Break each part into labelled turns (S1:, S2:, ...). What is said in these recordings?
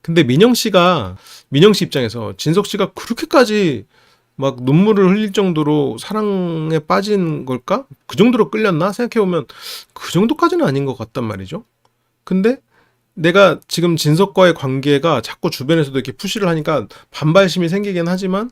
S1: 근데 민영 씨 입장에서 진석 씨가 그렇게까지 막 눈물을 흘릴 정도로 사랑에 빠진 걸까? 그 정도로 끌렸나? 생각해보면 그 정도까지는 아닌 것 같단 말이죠. 근데 내가 지금 진석과의 관계가 자꾸 주변에서도 이렇게 푸시를 하니까 반발심이 생기긴 하지만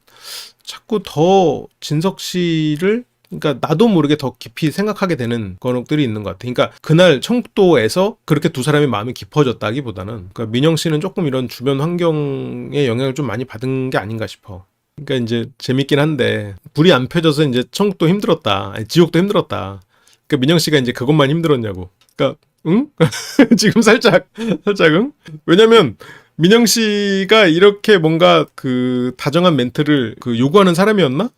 S1: 자꾸 더 진석 씨를 그러니까 나도 모르게 더 깊이 생각하게 되는 것들이 있는 것 같아. 그러니까 그날 청북도에서 그렇게 두 사람의 마음이 깊어졌다기보다는 그러니까 민영 씨는 조금 이런 주변 환경의 영향을 좀 많이 받은 게 아닌가 싶어. 그러니까 이제 재밌긴 한데 불이 안 펴져서 이제 청북도 힘들었다. 아니, 지옥도 힘들었다. 그러니까 민영 씨가 이제 그것만 힘들었냐고. 그러니까 응? 지금 살짝 응? 왜냐면 민영 씨가 이렇게 뭔가 그 다정한 멘트를 그 요구하는 사람이었나?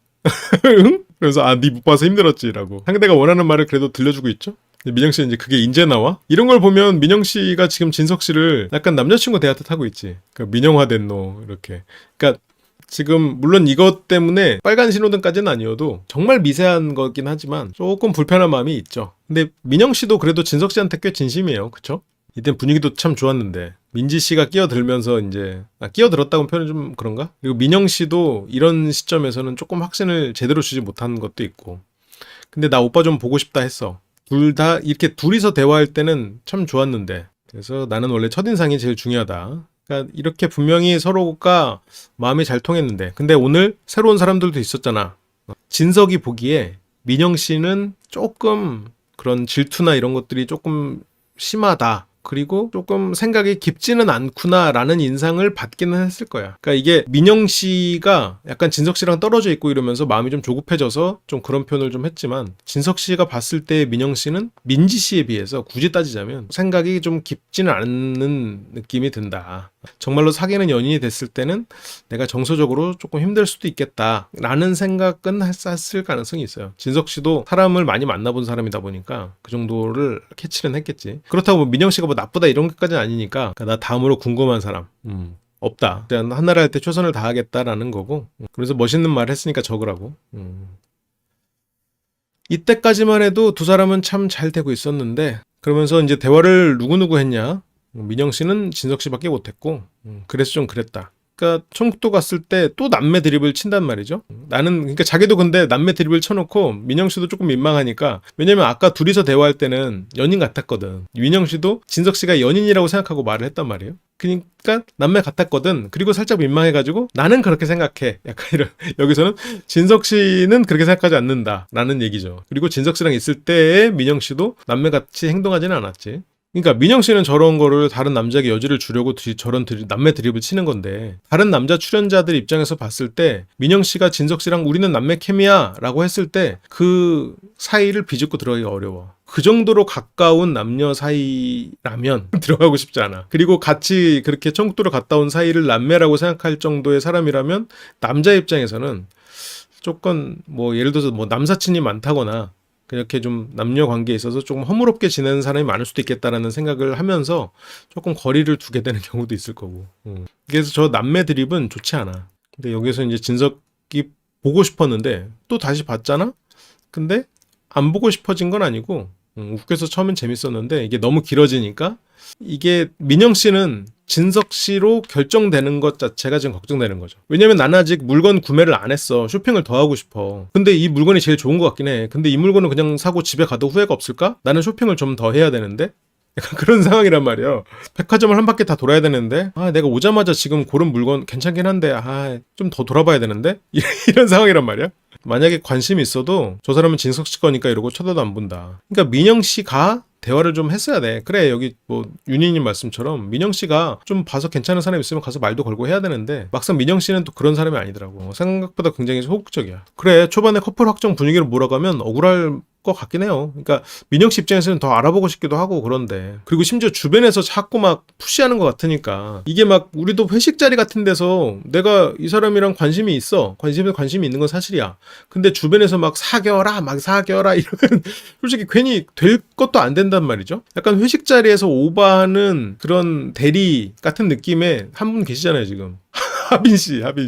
S1: 응? 그래서 네 못 봐서 힘들었지라고 상대가 원하는 말을 그래도 들려주고 있죠. 민영 씨는 이제 그게 인제 나와? 이런 걸 보면 민영 씨가 지금 진석 씨를 약간 남자친구 대하듯 하고 있지. 그러니까 민영화된 너 이렇게. 그러니까 지금 물론 이것 때문에 빨간 신호등까지는 아니어도 정말 미세한 거긴 하지만 조금 불편한 마음이 있죠. 근데 민영 씨도 그래도 진석 씨한테 꽤 진심이에요. 그쵸? 이땐 분위기도 참 좋았는데 민지 씨가 끼어들면서 이제 끼어들었다고 표현이 좀 그런가? 그리고 민영 씨도 이런 시점에서는 조금 확신을 제대로 주지 못한 것도 있고 근데 나 오빠 좀 보고 싶다 했어. 둘 다 이렇게 둘이서 대화할 때는 참 좋았는데 그래서 나는 원래 첫인상이 제일 중요하다. 그러니까 이렇게 분명히 서로가 마음이 잘 통했는데 근데 오늘 새로운 사람들도 있었잖아. 진석이 보기에 민영 씨는 조금 그런 질투나 이런 것들이 조금 심하다. 그리고 조금 생각이 깊지는 않구나라는 인상을 받기는 했을 거야. 그러니까 이게 민영 씨가 약간 진석 씨랑 떨어져 있고 이러면서 마음이 좀 조급해져서 좀 그런 표현을 좀 했지만 진석 씨가 봤을 때 민영 씨는 민지 씨에 비해서 굳이 따지자면 생각이 좀 깊지는 않는 느낌이 든다. 정말로 사귀는 연인이 됐을 때는 내가 정서적으로 조금 힘들 수도 있겠다라는 생각은 했을 가능성이 있어요. 진석 씨도 사람을 많이 만나본 사람이다 보니까 그 정도를 캐치는 했겠지. 그렇다고 뭐 민영 씨가 뭐 나쁘다 이런 것까지는 아니니까 그러니까 나 다음으로 궁금한 사람 없다. 그냥 한나라 할 때 최선을 다하겠다라는 거고 그래서 멋있는 말 했으니까 적으라고. 이때까지만 해도 두 사람은 참 잘 되고 있었는데 그러면서 이제 대화를 누구누구 했냐? 민영 씨는 진석 씨밖에 못했고 그래서 좀 그랬다. 그러니까 청북도 갔을 때 또 남매 드립을 친단 말이죠. 나는 그러니까 자기도 근데 남매 드립을 쳐놓고 민영 씨도 조금 민망하니까 왜냐면 아까 둘이서 대화할 때는 연인 같았거든. 민영 씨도 진석 씨가 연인이라고 생각하고 말을 했단 말이에요. 그러니까 남매 같았거든. 그리고 살짝 민망해가지고 나는 그렇게 생각해. 약간 이런 여기서는 진석 씨는 그렇게 생각하지 않는다라는 얘기죠. 그리고 진석 씨랑 있을 때의 민영 씨도 남매같이 행동하지는 않았지. 그러니까 민영 씨는 저런 거를 다른 남자에게 여지를 주려고 저런 남매 드립을 치는 건데 다른 남자 출연자들 입장에서 봤을 때 민영 씨가 진석 씨랑 우리는 남매 케미야 라고 했을 때 그 사이를 비집고 들어가기가 어려워. 그 정도로 가까운 남녀 사이라면 들어가고 싶지 않아. 그리고 같이 그렇게 청북도를 갔다 온 사이를 남매라고 생각할 정도의 사람이라면 남자 입장에서는 조금 뭐 예를 들어서 뭐 남사친이 많다거나 이렇게 좀 남녀 관계에 있어서 조금 허물없게 지내는 사람이 많을 수도 있겠다라는 생각을 하면서 조금 거리를 두게 되는 경우도 있을 거고. 그래서 저 남매 드립은 좋지 않아. 근데 여기서 이제 진석이 보고 싶었는데 또 다시 봤잖아? 근데 안 보고 싶어진 건 아니고 웃겨서 처음엔 재밌었는데 이게 너무 길어지니까 이게 민영 씨는 진석 씨로 결정되는 것 자체가 지금 걱정되는 거죠. 왜냐면 나는 아직 물건 구매를 안 했어. 쇼핑을 더 하고 싶어. 근데 이 물건이 제일 좋은 것 같긴 해. 근데 이 물건은 그냥 사고 집에 가도 후회가 없을까? 나는 쇼핑을 좀 더 해야 되는데? 약간 그런 상황이란 말이야. 백화점을 한 바퀴 다 돌아야 되는데 내가 오자마자 지금 고른 물건 괜찮긴 한데 좀 더 돌아봐야 되는데? 이런 상황이란 말이야. 만약에 관심이 있어도 저 사람은 진석 씨 거니까 이러고 쳐다도 안 본다. 그러니까 민영 씨가 대화를 좀 했어야 돼. 그래 여기 뭐 윤희님 말씀처럼 민영 씨가 좀 봐서 괜찮은 사람 있으면 가서 말도 걸고 해야 되는데 막상 민영 씨는 또 그런 사람이 아니더라고. 생각보다 굉장히 소극적이야. 그래 초반에 커플 확정 분위기로 몰아가면 억울할 것 같긴 해요. 그러니까 민영 씨 입장에서는 더 알아보고 싶기도 하고 그런데 그리고 심지어 주변에서 자꾸 막 푸시하는 것 같으니까 이게 막 우리도 회식 자리 같은 데서 내가 이 사람이랑 관심이 있는 건 사실이야. 근데 주변에서 막 사겨라 이러면 솔직히 괜히 될 것도 안 된단 말이죠. 약간 회식 자리에서 오바하는 그런 대리 같은 느낌의 한 분 계시잖아요 지금. 하빈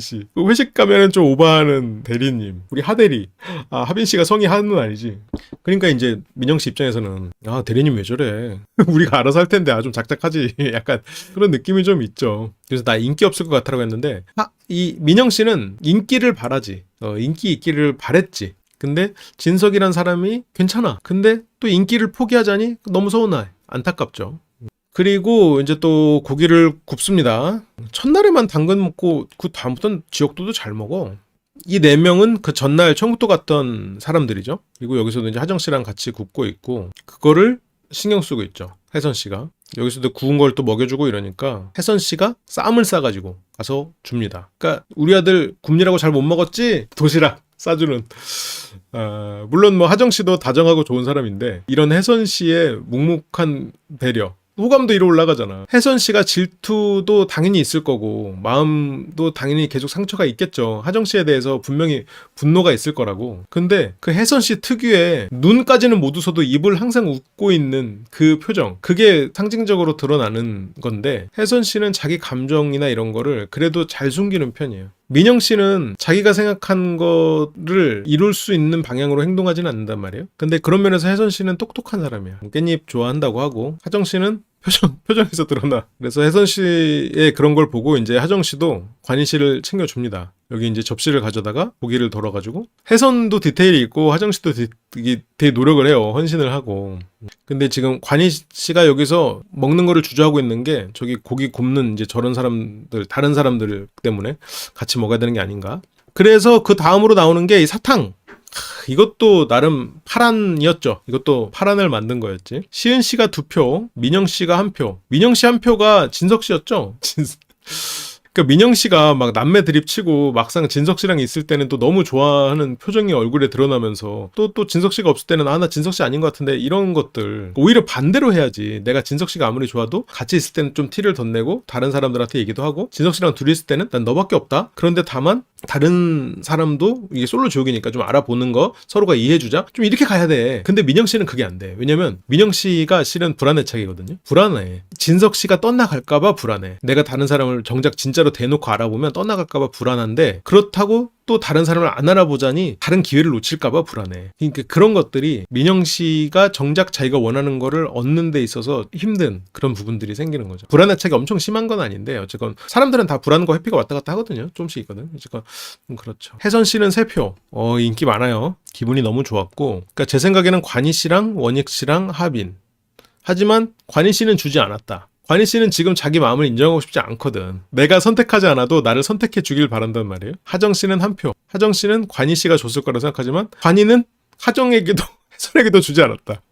S1: 씨. 그 회식 가면은 좀 오버하는 대리님. 우리 하대리. 하빈 씨가 성이 한은 아니지. 그러니까 이제 민영 씨 입장에서는 대리님 왜 저래? 우리가 알아서 할 텐데 좀 작작하지. 약간 그런 느낌이 좀 있죠. 그래서 나 인기 없을 것 같다라고 했는데 이 민영 씨는 인기를 바라지. 인기 있기를 바랬지. 근데 진석이란 사람이 괜찮아. 근데 또 인기를 포기하자니 너무 서운해. 안타깝죠. 그리고 이제 또 고기를 굽습니다. 첫날에만 당근 먹고 그 다음부터는 지역도도 잘 먹어. 이 네 명은 그 전날 처음부터 갔던 사람들이죠. 그리고 여기서도 이제 하정 씨랑 같이 굽고 있고 그거를 신경 쓰고 있죠. 혜선 씨가. 여기서도 구운 걸 또 먹여주고 이러니까 혜선 씨가 쌈을 싸가지고 가서 줍니다. 그러니까 우리 아들 굽느라고 잘 못 먹었지? 도시락 싸주는. 물론 뭐 하정 씨도 다정하고 좋은 사람인데 이런 혜선 씨의 묵묵한 배려. 호감도 이로 올라가잖아. 혜선 씨가 질투도 당연히 있을 거고 마음도 당연히 계속 상처가 있겠죠. 하정 씨에 대해서 분명히 분노가 있을 거라고. 근데 그 혜선 씨 특유의 눈까지는 못 웃어도 입을 항상 웃고 있는 그 표정, 그게 상징적으로 드러나는 건데 혜선 씨는 자기 감정이나 이런 거를 그래도 잘 숨기는 편이에요. 민영 씨는 자기가 생각한 거를 이룰 수 있는 방향으로 행동하지는 않는단 말이에요. 근데 그런 면에서 혜선 씨는 똑똑한 사람이야. 깻잎 좋아한다고 하고 하정 씨는 표정에서 드러나. 그래서 혜선 씨의 그런 걸 보고 이제 하정 씨도 관희 씨를 챙겨줍니다. 여기 이제 접시를 가져다가 고기를 덜어가지고 혜선도 디테일이 있고 하정 씨도 되게 노력을 해요. 헌신을 하고. 근데 지금 관희 씨가 여기서 먹는 거를 주저하고 있는 게 저기 고기 굽는 이제 저런 사람들, 다른 사람들 때문에 같이 먹어야 되는 게 아닌가. 그래서 그 다음으로 나오는 게 이 사탕. 이것도 나름 파란이었죠. 이것도 파란을 만든 거였지. 시은 씨가 2표, 민영 씨가 1표. 민영 씨 1표가 진석 씨였죠. 그러니까 민영 씨가 막 남매 드립 치고 막상 진석 씨랑 있을 때는 또 너무 좋아하는 표정이 얼굴에 드러나면서 또 진석 씨가 없을 때는 나 진석 씨 아닌 것 같은데 이런 것들 오히려 반대로 해야지. 내가 진석 씨가 아무리 좋아도 같이 있을 때는 좀 티를 덧내고 다른 사람들한테 얘기도 하고 진석 씨랑 둘이 있을 때는 난 너밖에 없다. 그런데 다만 다른 사람도 이게 솔로 지옥이니까 좀 알아보는 거 서로가 이해해주자. 좀 이렇게 가야 돼. 근데 민영 씨는 그게 안 돼. 왜냐면 민영 씨가 실은 불안해 책이거든요. 불안해. 진석 씨가 떠나갈까봐 불안해. 내가 다른 사람을 정작 진짜로 대놓고 알아보면 떠나갈까봐 불안한데 그렇다고 또 다른 사람을 안 알아보자니 다른 기회를 놓칠까봐 불안해. 그러니까 그런 것들이 민영 씨가 정작 자기가 원하는 거를 얻는 데 있어서 힘든 그런 부분들이 생기는 거죠. 불안의 책이 엄청 심한 건 아닌데 어쨌건 사람들은 다 불안과 회피가 왔다 갔다 하거든요. 조금씩 있거든. 어쨌건 그렇죠. 혜선 씨는 3표. 인기 많아요. 기분이 너무 좋았고. 그러니까 제 생각에는 관희 씨랑 원익 씨랑 하빈. 하지만 관희 씨는 주지 않았다. 관희 씨는 지금 자기 마음을 인정하고 싶지 않거든. 내가 선택하지 않아도 나를 선택해 주길 바란단 말이에요. 하정 씨는 1표. 하정 씨는 관희 씨가 줬을 거라고 생각하지만 관희는 하정에게도 혜선에게도 주지 않았다.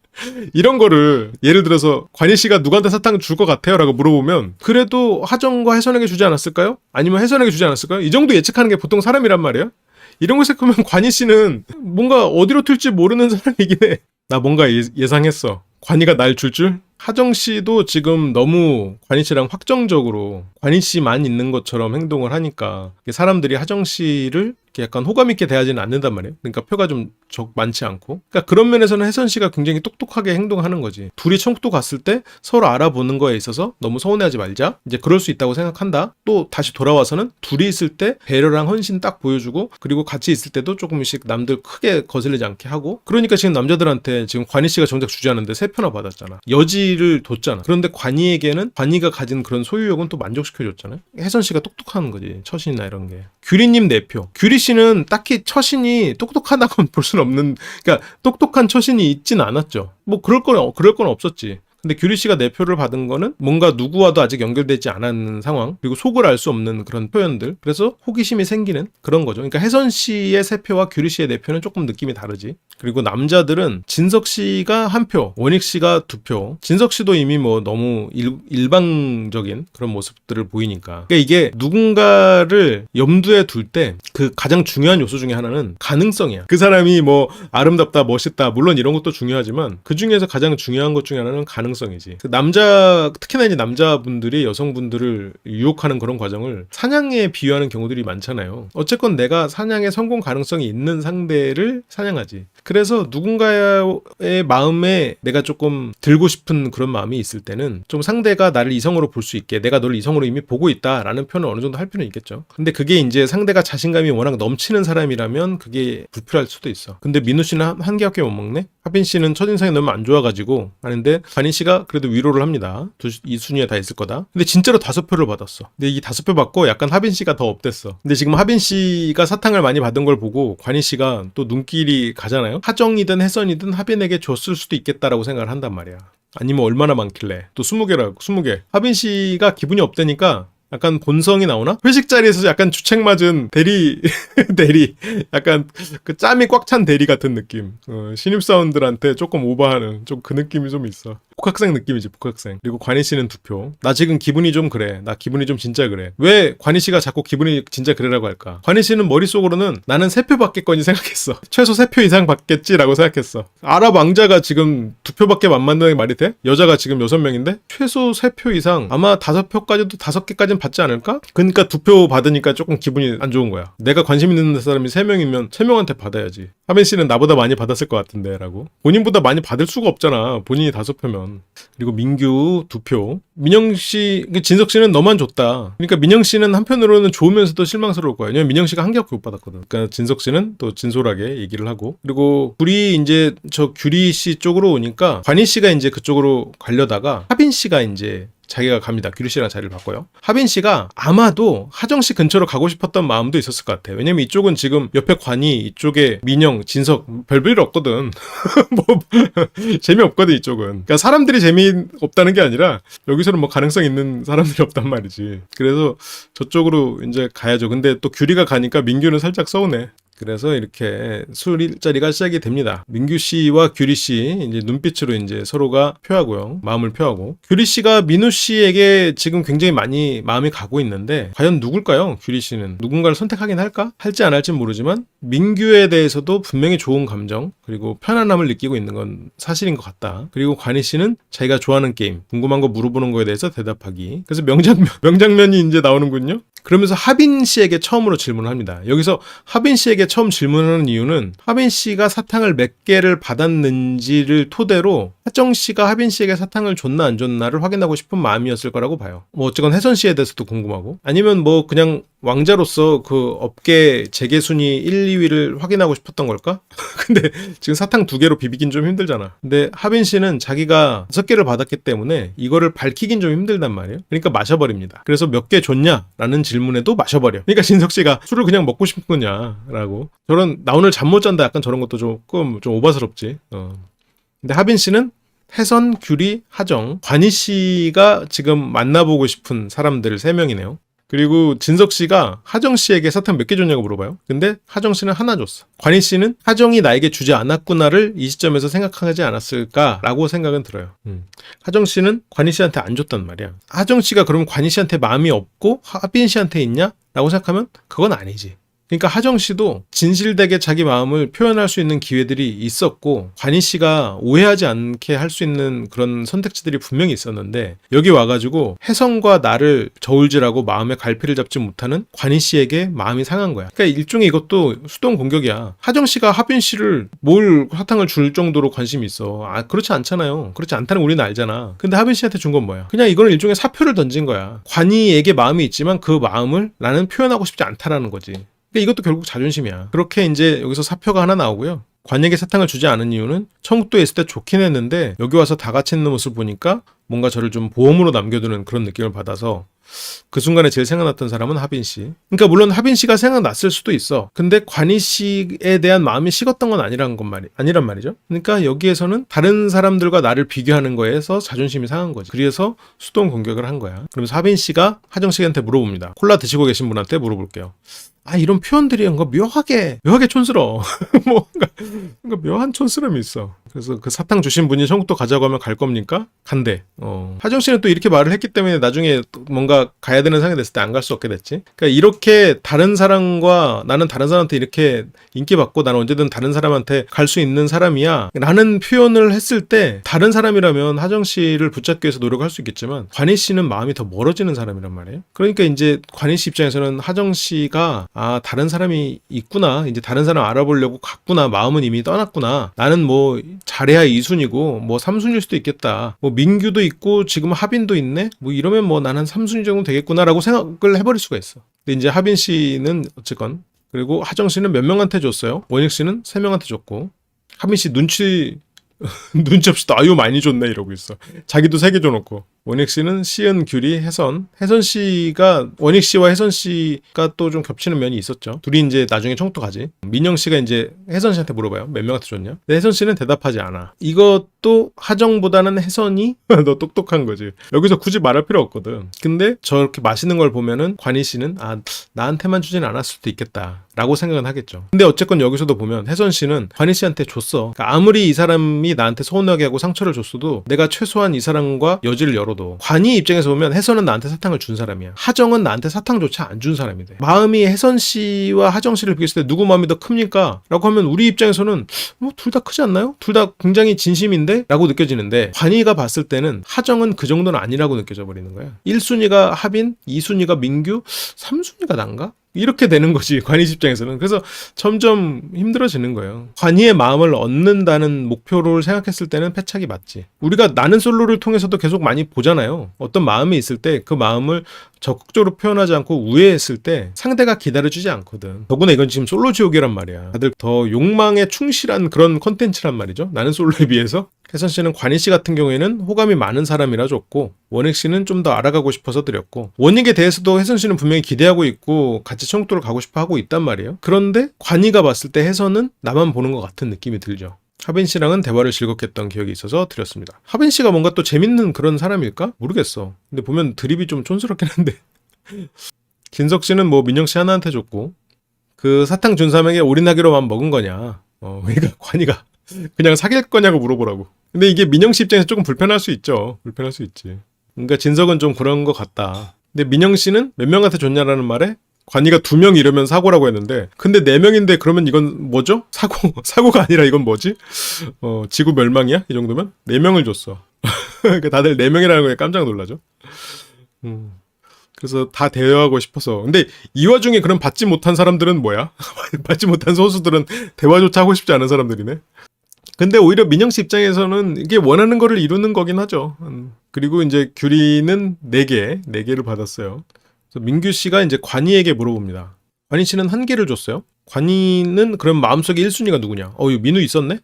S1: 이런 거를 예를 들어서 관희 씨가 누구한테 사탕 줄 것 같아요? 라고 물어보면 그래도 하정과 혜선에게 주지 않았을까요? 아니면 혜선에게 주지 않았을까요? 이 정도 예측하는 게 보통 사람이란 말이에요. 이런 거 생각하면 관희 씨는 뭔가 어디로 튈지 모르는 사람이긴 해. 나 뭔가 예상했어. 관희가 날 줄 줄? 하정 씨도 지금 너무 관희 씨랑 확정적으로 관희 씨만 있는 것처럼 행동을 하니까 사람들이 하정 씨를 약간 호감 있게 대하지는 않는단 말이에요. 그러니까 표가 좀 많지 않고. 그러니까 그런 면에서는 혜선 씨가 굉장히 똑똑하게 행동하는 거지. 둘이 청도 갔을 때 서로 알아보는 거에 있어서 너무 서운해하지 말자. 이제 그럴 수 있다고 생각한다. 또 다시 돌아와서는 둘이 있을 때 배려랑 헌신 딱 보여주고 그리고 같이 있을 때도 조금씩 남들 크게 거슬리지 않게 하고. 그러니까 지금 남자들한테 지금 관희 씨가 정작 주지 않는데 3표나 받았잖아. 여지를 뒀잖아. 그런데 관희에게는 관희가 가진 그런 소유욕은 또 만족시켜줬잖아요. 혜선 씨가 똑똑한 거지. 처신이나 이런 게. 규리님 4표. 규리 씨는 딱히 처신이 똑똑하다고 볼 수는 없는, 그러니까 똑똑한 처신이 있진 않았죠. 뭐 그럴 건 없었지. 근데 규리 씨가 4표를 받은 거는 뭔가 누구와도 아직 연결되지 않은 상황, 그리고 속을 알 수 없는 그런 표현들, 그래서 호기심이 생기는 그런 거죠. 그러니까 혜선 씨의 3표와 규리 씨의 4표는 조금 느낌이 다르지. 그리고 남자들은 진석 씨가 1표, 원익 씨가 2표. 진석 씨도 이미 뭐 너무 일방적인 그런 모습들을 보이니까. 그러니까 이게 누군가를 염두에 둘 때 그 가장 중요한 요소 중에 하나는 가능성이야. 그 사람이 뭐 아름답다, 멋있다, 물론 이런 것도 중요하지만 그 중에서 가장 중요한 것 중에 하나는 가능성이지. 그 특히나 이제 남자분들이 여성분들을 유혹하는 그런 과정을 사냥에 비유하는 경우들이 많잖아요. 어쨌건 내가 사냥에 성공 가능성이 있는 상대를 사냥하지. 그래서 누군가의 마음에 내가 조금 들고 싶은 그런 마음이 있을 때는 좀 상대가 나를 이성으로 볼 수 있게 내가 너를 이성으로 이미 보고 있다라는 표현을 어느 정도 할 필요는 있겠죠. 근데 그게 이제 상대가 자신감이 워낙 넘치는 사람이라면 그게 불필요할 수도 있어. 근데 민우 씨는 한 개밖에 못 먹네? 하빈 씨는 첫인상이 너무 안 좋아가지고 하는데 관희 씨가 그래도 위로를 합니다. 이 순위에 다 있을 거다. 근데 진짜로 5표를 받았어. 근데 이 5표 받고 약간 하빈 씨가 더 업됐어. 근데 지금 하빈 씨가 사탕을 많이 받은 걸 보고 관희 씨가 또 눈길이 가잖아요. 하정이든 혜선이든 하빈에게 줬을 수도 있겠다라고 생각을 한단 말이야. 아니면 얼마나 많길래. 또 20개라고 20개. 하빈 씨가 기분이 없다니까 약간 본성이 나오나? 회식 자리에서 약간 주책 맞은 대리 약간 그 짬이 꽉 찬 대리 같은 느낌. 신입사원들한테 조금 오버하는 좀 그 느낌이 좀 있어. 복학생 느낌이지, 복학생. 그리고 관희 씨는 2표. 나 지금 기분이 좀 그래. 나 기분이 좀 진짜 그래. 왜 관희 씨가 자꾸 기분이 진짜 그래라고 할까? 관희 씨는 머릿속으로는 나는 3표 받겠거니 생각했어. 최소 3표 이상 받겠지라고 생각했어. 아랍 왕자가 지금 2표밖에 안 만나는 게 말이 돼? 여자가 지금 6명인데? 최소 3표 이상 아마 5표까지도 5개까지는 받지 않을까? 그러니까 2표 받으니까 조금 기분이 안 좋은 거야. 내가 관심 있는 사람이 3명이면 3명한테 받아야지. 하빈 씨는 나보다 많이 받았을 것 같은데 라고. 본인보다 많이 받을 수가 없잖아. 본인이 5표면. 그리고 민규 2표. 민영 씨, 진석 씨는 너만 줬다. 그러니까 민영 씨는 한편으로는 좋으면서도 실망스러울 거야. 왜냐면 민영 씨가 한 개밖에 못 받았거든. 그러니까 진석 씨는 또 진솔하게 얘기를 하고. 그리고 둘이 이제 저 규리 씨 쪽으로 오니까 관희 씨가 이제 그쪽으로 가려다가 하빈 씨가 이제 자기가 갑니다. 규리 씨랑 자리를 바꿔요. 하빈 씨가 아마도 하정 씨 근처로 가고 싶었던 마음도 있었을 것 같아. 왜냐면 이쪽은 지금 옆에 관이, 이쪽에 민영, 진석 별일 없거든. 뭐 재미없거든 이쪽은. 그러니까 사람들이 재미없다는 게 아니라 여기서는 뭐 가능성 있는 사람들이 없단 말이지. 그래서 저쪽으로 이제 가야죠. 근데 또 규리가 가니까 민규는 살짝 서운해. 그래서 이렇게 술자리가 시작이 됩니다. 민규 씨와 규리 씨 이제 눈빛으로 이제 서로가 표하고요. 마음을 표하고. 규리 씨가 민우 씨에게 지금 굉장히 많이 마음이 가고 있는데 과연 누굴까요? 규리 씨는 누군가를 선택하긴 할까? 할지 안 할지 모르지만 민규에 대해서도 분명히 좋은 감정 그리고 편안함을 느끼고 있는 건 사실인 것 같다. 그리고 관희 씨는 자기가 좋아하는 게임, 궁금한 거 물어보는 거에 대해서 대답하기. 그래서 명장면이 이제 나오는군요. 그러면서 하빈 씨에게 처음으로 질문을 합니다. 여기서 하빈 씨에게 처음 질문하는 이유는 하빈 씨가 사탕을 몇 개를 받았는지를 토대로 하정 씨가 하빈 씨에게 사탕을 줬나 안 줬나를 확인하고 싶은 마음이었을 거라고 봐요. 뭐 어쨌건 혜선 씨에 대해서도 궁금하고 아니면 뭐 그냥 왕자로서 그 업계 재계 순위 1, 2위를 확인하고 싶었던 걸까? 근데 지금 사탕 2개로 비비긴 좀 힘들잖아. 근데 하빈 씨는 자기가 5개를 받았기 때문에 이거를 밝히긴 좀 힘들단 말이에요. 그러니까 마셔버립니다. 그래서 몇 개 줬냐? 라는 질문에도 마셔버려. 그러니까 진석 씨가 술을 그냥 먹고 싶은 거냐라고. 저런 나 오늘 잠 못 잔다 약간 저런 것도 조금 좀 오바스럽지. 근데 하빈 씨는 혜선, 규리, 하정, 관희 씨가 지금 만나보고 싶은 사람들 3명이네요. 그리고 진석 씨가 하정 씨에게 사탕 몇 개 줬냐고 물어봐요. 근데 하정 씨는 하나 줬어. 관희 씨는 하정이 나에게 주지 않았구나를 이 시점에서 생각하지 않았을까라고 생각은 들어요. 하정 씨는 관희 씨한테 안 줬단 말이야. 하정 씨가 그럼 관희 씨한테 마음이 없고 하빈 씨한테 있냐? 라고 생각하면 그건 아니지. 그러니까 하정 씨도 진실되게 자기 마음을 표현할 수 있는 기회들이 있었고 관희 씨가 오해하지 않게 할 수 있는 그런 선택지들이 분명히 있었는데 여기 와가지고 혜성과 나를 저울질하고 마음의 갈피를 잡지 못하는 관희 씨에게 마음이 상한 거야. 그러니까 일종의 이것도 수동 공격이야. 하정 씨가 하빈 씨를 뭘 사탕을 줄 정도로 관심이 있어. 그렇지 않잖아요. 그렇지 않다는 우리는 알잖아. 근데 하빈 씨한테 준 건 뭐야? 그냥 이거는 일종의 사표를 던진 거야. 관희에게 마음이 있지만 그 마음을 나는 표현하고 싶지 않다라는 거지. 근데 이것도 결국 자존심이야. 그렇게 이제 여기서 사표가 하나 나오고요. 관에게 사탕을 주지 않은 이유는 천국도에 있을 때 좋긴 했는데 여기 와서 다 같이 있는 모습을 보니까 뭔가 저를 좀 보험으로 남겨두는 그런 느낌을 받아서 그 순간에 제일 생각났던 사람은 하빈 씨. 그러니까 물론 하빈 씨가 생각났을 수도 있어. 근데 관희 씨에 대한 마음이 식었던 건 아니란 말이죠. 그러니까 여기에서는 다른 사람들과 나를 비교하는 거에서 자존심이 상한 거지. 그래서 수동 공격을 한 거야. 그러면서 하빈 씨가 하정 씨한테 물어봅니다. 콜라 드시고 계신 분한테 물어볼게요. 이런 표현들이 뭔가 묘하게 촌스러워. 뭔가 묘한 촌스러움이 있어. 그래서 그 사탕 주신 분이 청국도 가자고 하면 갈 겁니까? 간대. 하정 씨는 또 이렇게 말을 했기 때문에 나중에 뭔가 가야 되는 상황이 됐을 때 안 갈 수 없게 됐지. 그러니까 이렇게 다른 사람과 나는 다른 사람한테 이렇게 인기받고 나는 언제든 다른 사람한테 갈 수 있는 사람이야 라는 표현을 했을 때 다른 사람이라면 하정 씨를 붙잡기 위해서 노력할 수 있겠지만 관희 씨는 마음이 더 멀어지는 사람이란 말이에요. 그러니까 이제 관희 씨 입장에서는 하정 씨가 다른 사람이 있구나, 이제 다른 사람 알아보려고 갔구나, 마음은 이미 떠났구나, 나는 뭐 잘해야 2순위고 뭐 3순위일 수도 있겠다, 뭐 민규도 있고 지금 하빈도 있네, 뭐 이러면 뭐 나는 3순위 정도 되겠구나라고 생각을 해버릴 수가 있어. 근데 이제 하빈 씨는 어쨌건, 그리고 하정 씨는 몇 명한테 줬어요. 원익 씨는 3명한테 줬고, 하빈 씨 눈치 없이 또 아유 많이 줬네 이러고 있어. 자기도 3개 줘놓고. 원익 씨는 시은, 규리, 혜선 씨가, 원익 씨와 혜선 씨가 또 좀 겹치는 면이 있었죠. 둘이 이제 나중에 청도 가지. 민영 씨가 이제 혜선 씨한테 물어봐요. 몇 명한테 줬냐? 근데 혜선 씨는 대답하지 않아. 이것도 하정보다는 혜선이 너 똑똑한 거지. 여기서 굳이 말할 필요 없거든. 근데 저렇게 맛있는 걸 보면은 관희 씨는 나한테만 주진 않았을 수도 있겠다 라고 생각은 하겠죠. 근데 어쨌건 여기서도 보면 혜선 씨는 관희 씨한테 줬어. 그러니까 아무리 이 사람이 나한테 서운하게 하고 상처를 줬어도 내가 최소한 이 사람과 여지를 열어도, 관희 입장에서 보면 혜선은 나한테 사탕을 준 사람이야. 하정은 나한테 사탕조차 안 준 사람이 돼. 마음이 혜선 씨와 하정 씨를 비교했을 때 누구 마음이 더 큽니까? 라고 하면 우리 입장에서는 둘 다 크지 않나요? 둘 다 굉장히 진심인데? 라고 느껴지는데, 관희가 봤을 때는 하정은 그 정도는 아니라고 느껴져 버리는 거야. 1순위가 하빈, 2순위가 민규, 3순위가 난가? 이렇게 되는 거지, 관희 입장에서는. 그래서 점점 힘들어지는 거예요. 관희의 마음을 얻는다는 목표를 생각했을 때는 패착이 맞지. 우리가 나는 솔로를 통해서도 계속 많이 보잖아요. 어떤 마음이 있을 때 그 마음을 적극적으로 표현하지 않고 우회했을 때 상대가 기다려주지 않거든. 더구나 이건 지금 솔로 지옥이란 말이야. 다들 더 욕망에 충실한 그런 컨텐츠란 말이죠. 나는 솔로에 비해서. 혜선 씨는 관희 씨 같은 경우에는 호감이 많은 사람이라 줬고, 원익 씨는 좀 더 알아가고 싶어서 드렸고, 원익에 대해서도 혜선 씨는 분명히 기대하고 있고 같이 청도를 가고 싶어 하고 있단 말이에요. 그런데 관희가 봤을 때 혜선은 나만 보는 것 같은 느낌이 들죠. 하빈 씨랑은 대화를 즐겁게 했던 기억이 있어서 드렸습니다. 하빈 씨가 뭔가 또 재밌는 그런 사람일까? 모르겠어. 근데 보면 드립이 좀 촌스럽긴 한데. 진석 씨는 뭐 민영 씨 하나한테 줬고, 그 사탕 준 사람에게 올인하기로만 먹은 거냐. 그러니까 관희가 그냥 사귈 거냐고 물어보라고. 근데 이게 민영 씨 입장에서 조금 불편할 수 있죠. 불편할 수 있지. 그러니까 진석은 좀 그런 것 같다. 근데 민영 씨는 몇 명한테 줬냐라는 말에 관희가 2명 이러면 사고라고 했는데, 근데 4명인데 그러면 이건 뭐죠? 사고가 아니라 이건 뭐지? 지구 멸망이야? 이 정도면? 4명을 줬어. 그러니까 다들 4명이라는 거에 깜짝 놀라죠. 그래서 다 대화하고 싶어서. 근데 이 와중에 그럼 받지 못한 사람들은 뭐야? 받지 못한 선수들은 대화조차 하고 싶지 않은 사람들이네. 근데 오히려 민영 씨 입장에서는 이게 원하는 거를 이루는 거긴 하죠. 그리고 이제 규리는 4개를 받았어요. 그래서 민규 씨가 이제 관희에게 물어봅니다. 관희 씨는 1개를 줬어요. 관희는 그럼 마음속에 1순위가 누구냐? 이거 민우 있었네?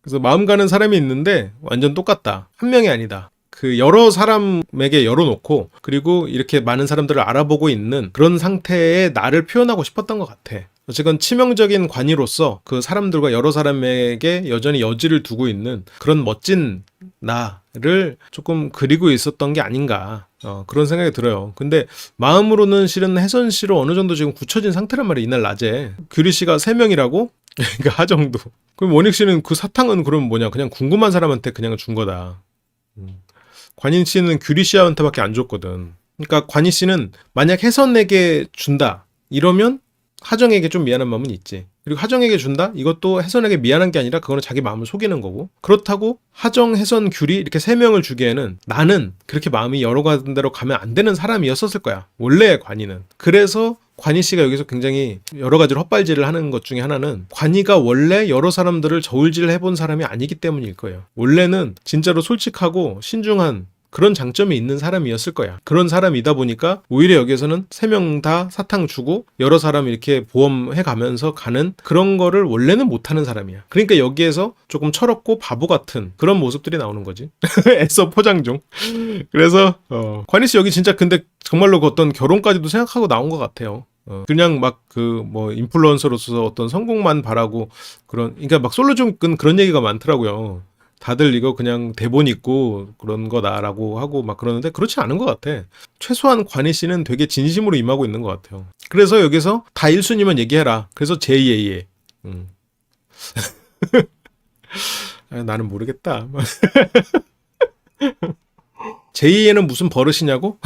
S1: 그래서 마음 가는 사람이 있는데 완전 똑같다. 한 명이 아니다. 그 여러 사람에게 열어놓고, 그리고 이렇게 많은 사람들을 알아보고 있는 그런 상태의 나를 표현하고 싶었던 것 같아. 어쨌건 치명적인 관의로서 그 사람들과 여러 사람에게 여전히 여지를 두고 있는 그런 멋진 나를 조금 그리고 있었던 게 아닌가, 그런 생각이 들어요. 근데 마음으로는 실은 혜선 씨로 어느 정도 지금 굳혀진 상태란 말이에요. 이날 낮에 규리 씨가 3명이라고? 그러니까 하정도. 그럼 원익 씨는 그 사탕은 그럼 뭐냐, 그냥 궁금한 사람한테 그냥 준 거다. 관희 씨는 규리 씨한테밖에 안 줬거든. 그러니까 관희 씨는 만약 혜선에게 준다 이러면 하정에게 좀 미안한 마음은 있지. 그리고 하정에게 준다? 이것도 혜선에게 미안한 게 아니라 그거는 자기 마음을 속이는 거고. 그렇다고 하정, 혜선, 규리 이렇게 3명을 주기에는 나는 그렇게 마음이 여러 가지 대로 가면 안 되는 사람이었었을 거야. 원래 관희는. 그래서 관희 씨가 여기서 굉장히 여러 가지로 헛발질을 하는 것 중에 하나는, 관희가 원래 여러 사람들을 저울질을 해본 사람이 아니기 때문일 거예요. 원래는 진짜로 솔직하고 신중한 그런 장점이 있는 사람이었을 거야. 그런 사람이다 보니까 오히려 여기에서는 3명 다 사탕 주고 여러 사람 이렇게 보험해 가면서 가는 그런 거를 원래는 못하는 사람이야. 그러니까 여기에서 조금 철없고 바보 같은 그런 모습들이 나오는 거지. 애써 포장 중. 그래서 관희 씨 여기 진짜 근데 정말로 그 어떤 결혼까지도 생각하고 나온 것 같아요. 그냥 막 그 뭐 인플루언서로서 어떤 성공만 바라고 그러니까 막 솔로족은 그런 얘기가 많더라고요. 다들 이거 그냥 대본 있고 그런 거다라고 하고 막 그러는데 그렇지 않은 것 같아. 최소한 관희 씨는 되게 진심으로 임하고 있는 것 같아요. 그래서 여기서 다 1순위만 얘기해라. 그래서 JA에. 아, 나는 모르겠다. 제2에는 무슨 버릇이냐고?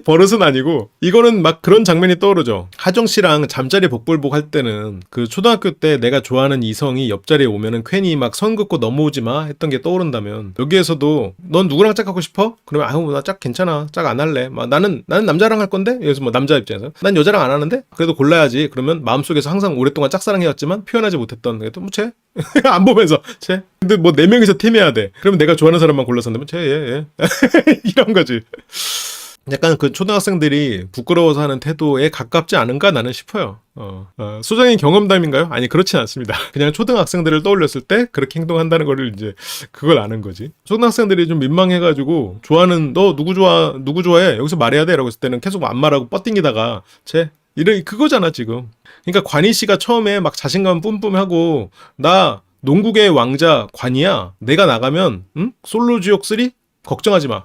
S1: 버릇은 아니고 이거는 막 그런 장면이 떠오르죠. 하정 씨랑 잠자리 복불복 할 때는 그 초등학교 때 내가 좋아하는 이성이 옆자리에 오면은 괜히 막 선 긋고 넘어오지 마 했던 게 떠오른다면 여기에서도 넌 누구랑 짝하고 싶어? 그러면 아우 나 짝 괜찮아. 짝 안 할래. 막 나는 남자랑 할 건데. 여기서 뭐 남자 입장에서 난 여자랑 안 하는데 그래도 골라야지. 그러면 마음속에서 항상 오랫동안 짝사랑해왔지만 표현하지 못했던 게또 뭐쟤 안 보면서 쟤 근데 뭐 네 명이서 팀해야 돼. 그러면 내가 좋아하는 사람만 골랐었는데 쟤 이런 거지. 약간 그 초등학생들이 부끄러워서 하는 태도에 가깝지 않은가 나는 싶어요. 소장의 경험담인가요? 아니 그렇진 않습니다. 그냥 초등학생들을 떠올렸을 때 그렇게 행동한다는 거를 이제 그걸 아는 거지. 초등학생들이 좀 민망해가지고 좋아하는 너 누구 좋아해? 여기서 말해야 돼? 라고 했을 때는 계속 안 말하고 뻗띵기다가 이런 그거잖아 지금. 그러니까 관희 씨가 처음에 막 자신감 뿜뿜하고 나 농구계의 왕자 관이야. 내가 나가면 솔로 지옥 3 걱정하지 마.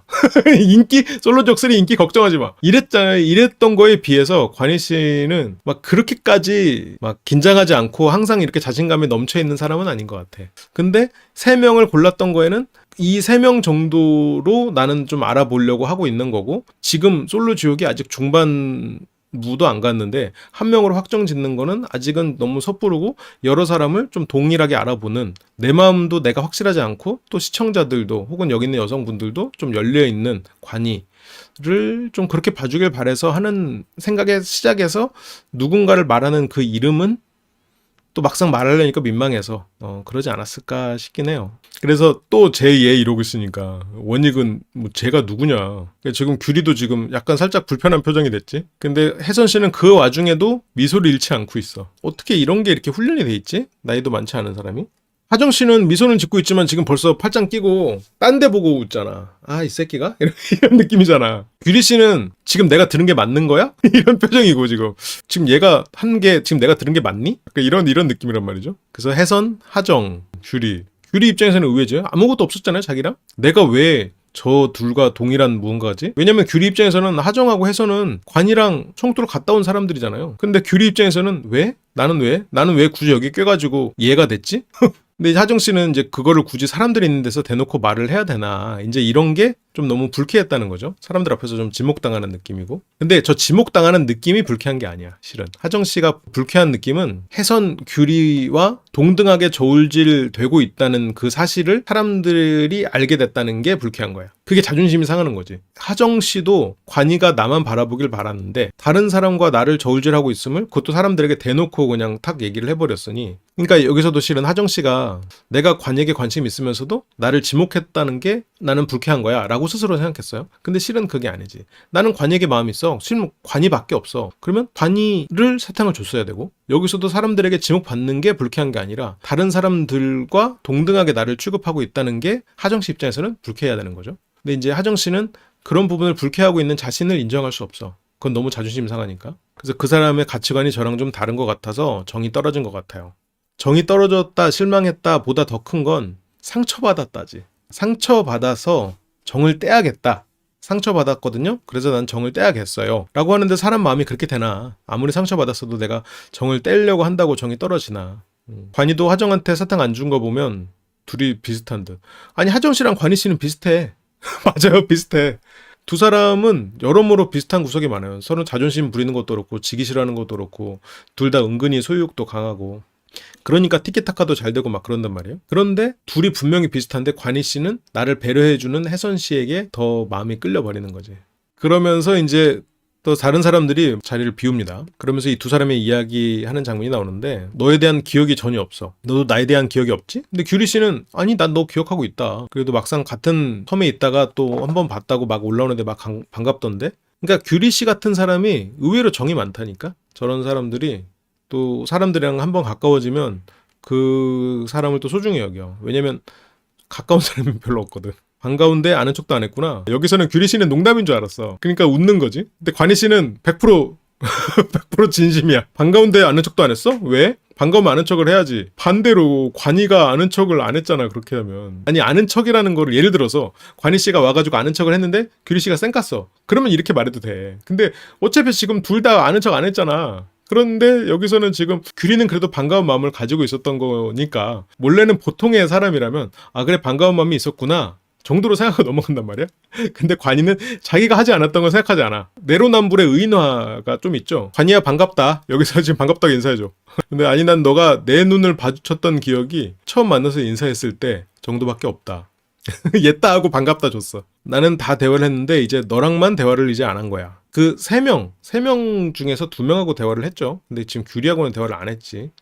S1: 솔로 지옥 3 인기 걱정하지 마. 이랬잖아요. 이랬던 거에 비해서 관희 씨는 막 그렇게까지 막 긴장하지 않고 항상 이렇게 자신감에 넘쳐 있는 사람은 아닌 것 같아. 근데 3명을 골랐던 거에는 이 3명 정도로 나는 좀 알아보려고 하고 있는 거고 지금 솔로 지옥이 아직 중반 무도 안 갔는데 한 명으로 확정 짓는 거는 아직은 너무 섣부르고 여러 사람을 좀 동일하게 알아보는 내 마음도 내가 확실하지 않고 또 시청자들도 혹은 여기 있는 여성분들도 좀 열려있는 관의를 좀 그렇게 봐주길 바래서 하는 생각의 시작에서 누군가를 말하는 그 이름은 또 막상 말하려니까 민망해서 그러지 않았을까 싶긴 해요. 그래서 또 제2의 이러고 있으니까 원익은 뭐 제가 누구냐. 지금 규리도 지금 약간 살짝 불편한 표정이 됐지. 근데 혜선 씨는 그 와중에도 미소를 잃지 않고 있어. 어떻게 이런 게 이렇게 훈련이 돼 있지? 나이도 많지 않은 사람이. 하정 씨는 미소는 짓고 있지만 지금 벌써 팔짱 끼고 딴 데 보고 웃잖아. 아, 이 새끼가? 이런 느낌이잖아. 규리 씨는 지금 내가 들은 게 맞는 거야? 이런 표정이고 지금 얘가 한 게 지금 내가 들은 게 맞니? 이런 느낌이란 말이죠. 그래서 혜선, 하정, 규리 입장에서는 의외죠. 아무것도 없었잖아요, 자기랑. 내가 왜 저 둘과 동일한 무언가지? 왜냐면 규리 입장에서는 하정하고 혜선은 관이랑 청토를 갔다 온 사람들이잖아요. 근데 규리 입장에서는 왜? 나는 왜 굳이 여기 껴가지고 얘가 됐지? 근데 하정 씨는 이제 그거를 굳이 사람들이 있는 데서 대놓고 말을 해야 되나. 이제 이런 게 좀 너무 불쾌했다는 거죠. 사람들 앞에서 좀 지목당하는 느낌이고. 근데 저 지목당하는 느낌이 불쾌한 게 아니야, 실은. 하정 씨가 불쾌한 느낌은 혜선, 규리와 동등하게 저울질 되고 있다는 그 사실을 사람들이 알게 됐다는 게 불쾌한 거야. 그게 자존심이 상하는 거지. 하정 씨도 관이가 나만 바라보길 바랐는데 다른 사람과 나를 저울질하고 있음을 그것도 사람들에게 대놓고 그냥 탁 얘기를 해버렸으니 그러니까 여기서도 실은 하정 씨가 내가 관에게 관심이 있으면서도 나를 지목했다는 게 나는 불쾌한 거야 라고 스스로 생각했어요. 근데 실은 그게 아니지. 나는 관에게 마음이 있어. 실은 관이밖에 없어. 그러면 관이를 사탕을 줬어야 되고 여기서도 사람들에게 지목받는 게 불쾌한 게 아니라 다른 사람들과 동등하게 나를 취급하고 있다는 게 하정 씨 입장에서는 불쾌해야 되는 거죠. 근데 이제 하정 씨는 그런 부분을 불쾌하고 있는 자신을 인정할 수 없어. 그건 너무 자존심 상하니까. 그래서 그 사람의 가치관이 저랑 좀 다른 것 같아서 정이 떨어진 것 같아요. 정이 떨어졌다, 실망했다 보다 더 큰 건 상처받았다지. 상처받아서 정을 떼야겠다. 상처받았거든요. 그래서 난 정을 떼야겠어요. 라고 하는데 사람 마음이 그렇게 되나. 아무리 상처받았어도 내가 정을 떼려고 한다고 정이 떨어지나. 관이도 하정한테 사탕 안 준 거 보면 둘이 비슷한 듯. 아니 하정 씨랑 관이 씨는 비슷해. 맞아요, 비슷해. 두 사람은 여러모로 비슷한 구석이 많아요. 서로 자존심 부리는 것도 그렇고 지기 싫어하는 것도 그렇고 둘 다 은근히 소유욕도 강하고 그러니까 티키타카도 잘 되고 막 그런단 말이에요. 그런데 둘이 분명히 비슷한데 관희 씨는 나를 배려해주는 혜선 씨에게 더 마음이 끌려버리는 거지. 그러면서 이제 또 다른 사람들이 자리를 비웁니다. 그러면서 이 두 사람의 이야기하는 장면이 나오는데 너에 대한 기억이 전혀 없어. 너도 나에 대한 기억이 없지? 근데 규리 씨는 아니 난 너 기억하고 있다. 그래도 막상 같은 섬에 있다가 또 한 번 봤다고 막 올라오는데 막 반갑던데? 그러니까 규리 씨 같은 사람이 의외로 정이 많다니까? 저런 사람들이 또 사람들이랑 한번 가까워지면 그 사람을 또 소중히 여겨. 왜냐면 가까운 사람이 별로 없거든. 반가운데 아는 척도 안 했구나. 여기서는 규리 씨는 농담인 줄 알았어. 그러니까 웃는 거지. 근데 관희 씨는 100% 100% 진심이야. 반가운데 아는 척도 안 했어? 왜? 반가우면 아는 척을 해야지. 반대로 관이가 아는 척을 안 했잖아. 그렇게 하면. 아니 아는 척이라는 거를 예를 들어서 관희 씨가 와가지고 아는 척을 했는데 규리 씨가 쌩 깠어. 그러면 이렇게 말해도 돼. 근데 어차피 지금 둘 다 아는 척 안 했잖아. 그런데 여기서는 지금 규리는 그래도 반가운 마음을 가지고 있었던 거니까 원래는 보통의 사람이라면 아 그래 반가운 마음이 있었구나 정도로 생각하고 넘어간단 말이야. 근데 관이는 자기가 하지 않았던 건 생각하지 않아. 내로남불의 의인화가 좀 있죠. 관이야 반갑다. 여기서 지금 반갑다고 인사해줘. 근데 아니 난 너가 내 눈을 마주쳤던 기억이 처음 만나서 인사했을 때 정도밖에 없다. 옛다 하고 반갑다 줬어. 나는 다 대화를 했는데 이제 너랑만 대화를 이제 안 한 거야. 그 세 명 중에서 두 명하고 대화를 했죠. 근데 지금 규리하고는 대화를 안 했지.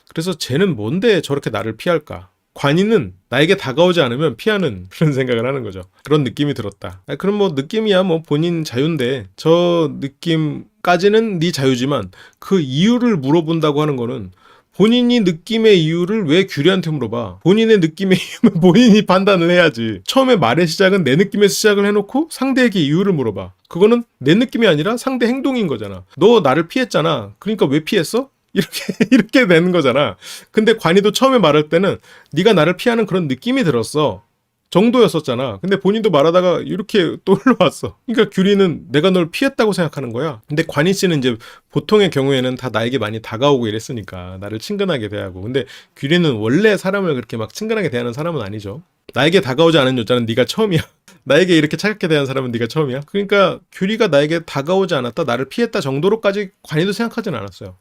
S1: 그래서 쟤는 뭔데 저렇게 나를 피할까? 관이는 나에게 다가오지 않으면 피하는 그런 생각을 하는 거죠. 그런 느낌이 들었다. 그럼 뭐 느낌이야 뭐 본인 자유인데 저 느낌까지는 네 자유지만 그 이유를 물어본다고 하는 거는 본인이 느낌의 이유를 왜 규리한테 물어봐? 본인의 느낌의 이유는 본인이 판단을 해야지. 처음에 말의 시작은 내 느낌에서 시작을 해놓고 상대에게 이유를 물어봐. 그거는 내 느낌이 아니라 상대 행동인 거잖아. 너 나를 피했잖아. 그러니까 왜 피했어? 이렇게 되는 거잖아. 근데 관이도 처음에 말할 때는 네가 나를 피하는 그런 느낌이 들었어. 정도였었잖아. 근데 본인도 말하다가 이렇게 또 흘러왔어. 그러니까 규리는 내가 널 피했다고 생각하는 거야. 근데 관희 씨는 이제 보통의 경우에는 다 나에게 많이 다가오고 이랬으니까 나를 친근하게 대하고. 근데 규리는 원래 사람을 그렇게 막 친근하게 대하는 사람은 아니죠. 나에게 다가오지 않은 여자는 네가 처음이야. 나에게 이렇게 차갑게 대한 사람은 네가 처음이야. 그러니까 규리가 나에게 다가오지 않았다, 나를 피했다 정도로까지 관희도 생각하진 않았어요.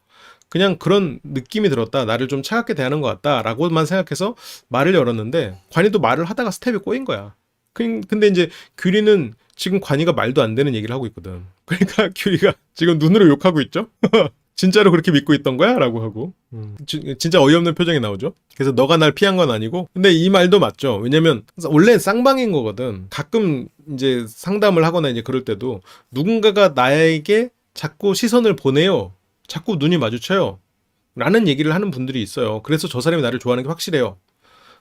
S1: 그냥 그런 느낌이 들었다. 나를 좀 차갑게 대하는 것 같다. 라고만 생각해서 말을 열었는데 관이도 말을 하다가 스텝이 꼬인 거야. 근데 이제 규리는 지금 관이가 말도 안 되는 얘기를 하고 있거든. 그러니까 규리가 지금 눈으로 욕하고 있죠? 진짜로 그렇게 믿고 있던 거야? 라고 하고. 진짜 어이없는 표정이 나오죠? 그래서 너가 날 피한 건 아니고. 근데 이 말도 맞죠. 왜냐면 원래 쌍방인 거거든. 가끔 이제 상담을 하거나 이제 그럴 때도 누군가가 나에게 자꾸 시선을 보내요. 자꾸 눈이 마주쳐요. 라는 얘기를 하는 분들이 있어요. 그래서 저 사람이 나를 좋아하는 게 확실해요.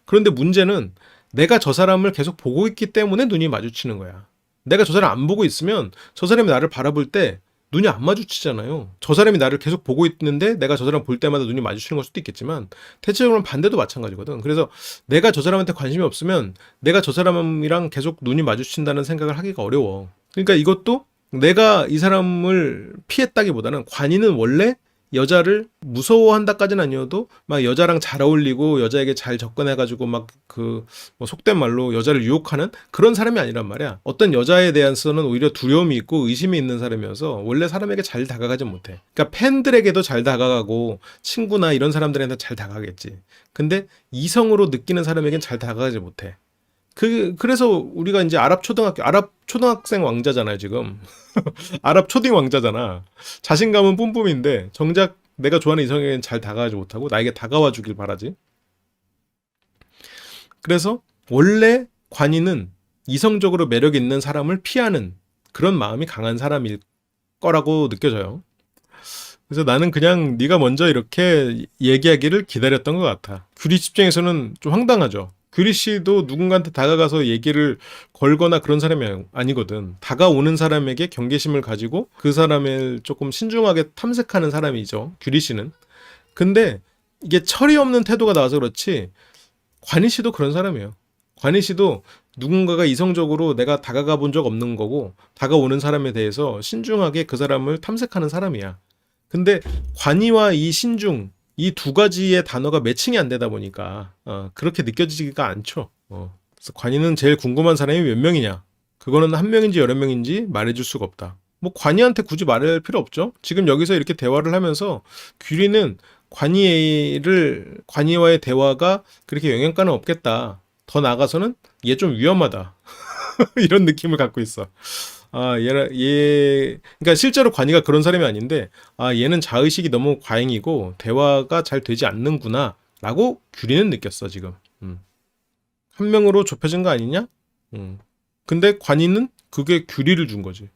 S1: 그런데 문제는 내가 저 사람을 계속 보고 있기 때문에 눈이 마주치는 거야. 내가 저 사람 안 보고 있으면 저 사람이 나를 바라볼 때 눈이 안 마주치잖아요. 저 사람이 나를 계속 보고 있는데 내가 저 사람 볼 때마다 눈이 마주치는 걸 수도 있겠지만 대체적으로는 반대도 마찬가지거든. 그래서 내가 저 사람한테 관심이 없으면 내가 저 사람이랑 계속 눈이 마주친다는 생각을 하기가 어려워. 그러니까 이것도 내가 이 사람을 피했다기보다는 관이는 원래 여자를 무서워한다까지는 아니어도 막 여자랑 잘 어울리고 여자에게 잘 접근해가지고 막 그 뭐 속된 말로 여자를 유혹하는 그런 사람이 아니란 말이야. 어떤 여자에 대해서는 오히려 두려움이 있고 의심이 있는 사람이어서 원래 사람에게 잘 다가가지 못해. 그러니까 팬들에게도 잘 다가가고 친구나 이런 사람들한테 잘 다가가겠지. 근데 이성으로 느끼는 사람에겐 잘 다가가지 못해. 그래서 우리가 이제 아랍 초등학생 왕자잖아요, 지금. 아랍 초딩 왕자잖아. 자신감은 뿜뿜인데, 정작 내가 좋아하는 이성에게는 잘 다가가지 못하고, 나에게 다가와 주길 바라지. 그래서, 원래 관이는 이성적으로 매력 있는 사람을 피하는 그런 마음이 강한 사람일 거라고 느껴져요. 그래서 나는 그냥 네가 먼저 이렇게 얘기하기를 기다렸던 것 같아. 규리 입장에서는 좀 황당하죠. 규리 씨도 누군가한테 다가가서 얘기를 걸거나 그런 사람이 아니거든. 다가오는 사람에게 경계심을 가지고 그 사람을 조금 신중하게 탐색하는 사람이죠. 규리 씨는. 근데 이게 철이 없는 태도가 나와서 그렇지 관희 씨도 그런 사람이에요. 관희 씨도 누군가가 이성적으로 내가 다가가 본 적 없는 거고 다가오는 사람에 대해서 신중하게 그 사람을 탐색하는 사람이야. 근데 관이와 이 신중 이 두 가지의 단어가 매칭이 안 되다 보니까 그렇게 느껴지지가 않죠. 그래서 관이는 제일 궁금한 사람이 몇 명이냐. 그거는 한 명인지 여러 명인지 말해줄 수가 없다. 뭐 관이한테 굳이 말할 필요 없죠. 지금 여기서 이렇게 대화를 하면서 규리는 관이와의 대화가 그렇게 영향가는 없겠다. 더 나아가서는 얘 좀 위험하다. 이런 느낌을 갖고 있어. 그러니까 실제로 관이가 그런 사람이 아닌데, 얘는 자의식이 너무 과잉이고, 대화가 잘 되지 않는구나, 라고 규리는 느꼈어, 지금. 한 명으로 좁혀진 거 아니냐? 근데 관이는 그게 규리를 준 거지.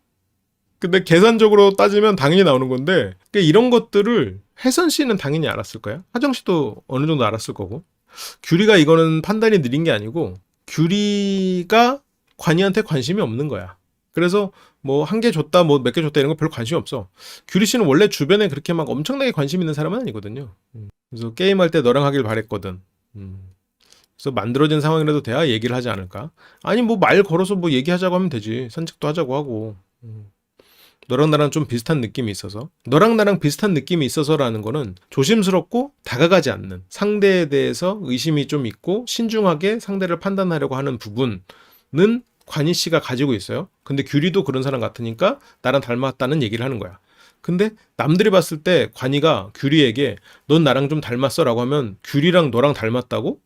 S1: 근데 계산적으로 따지면 당연히 나오는 건데, 그러니까 이런 것들을 혜선 씨는 당연히 알았을 거야. 하정 씨도 어느 정도 알았을 거고. 규리가 이거는 판단이 느린 게 아니고, 규리가 관이한테 관심이 없는 거야. 그래서 뭐 한 개 줬다 뭐 몇 개 줬다 이런 거 별로 관심이 없어. 규리 씨는 원래 주변에 그렇게 막 엄청나게 관심 있는 사람은 아니거든요. 그래서 게임할 때 너랑 하길 바랬거든. 그래서 만들어진 상황이라도 돼야 얘기를 하지 않을까? 아니 뭐 말 걸어서 뭐 얘기하자고 하면 되지. 산책도 하자고 하고. 너랑 나랑 좀 비슷한 느낌이 있어서. 너랑 나랑 비슷한 느낌이 있어서라는 거는 조심스럽고 다가가지 않는, 상대에 대해서 의심이 좀 있고 신중하게 상대를 판단하려고 하는 부분은 관희 씨가 가지고 있어요. 근데 규리도 그런 사람 같으니까 나랑 닮았다는 얘기를 하는 거야. 근데 남들이 봤을 때 관희가 규리에게 넌 나랑 좀 닮았어 라고 하면 규리랑 너랑 닮았다고?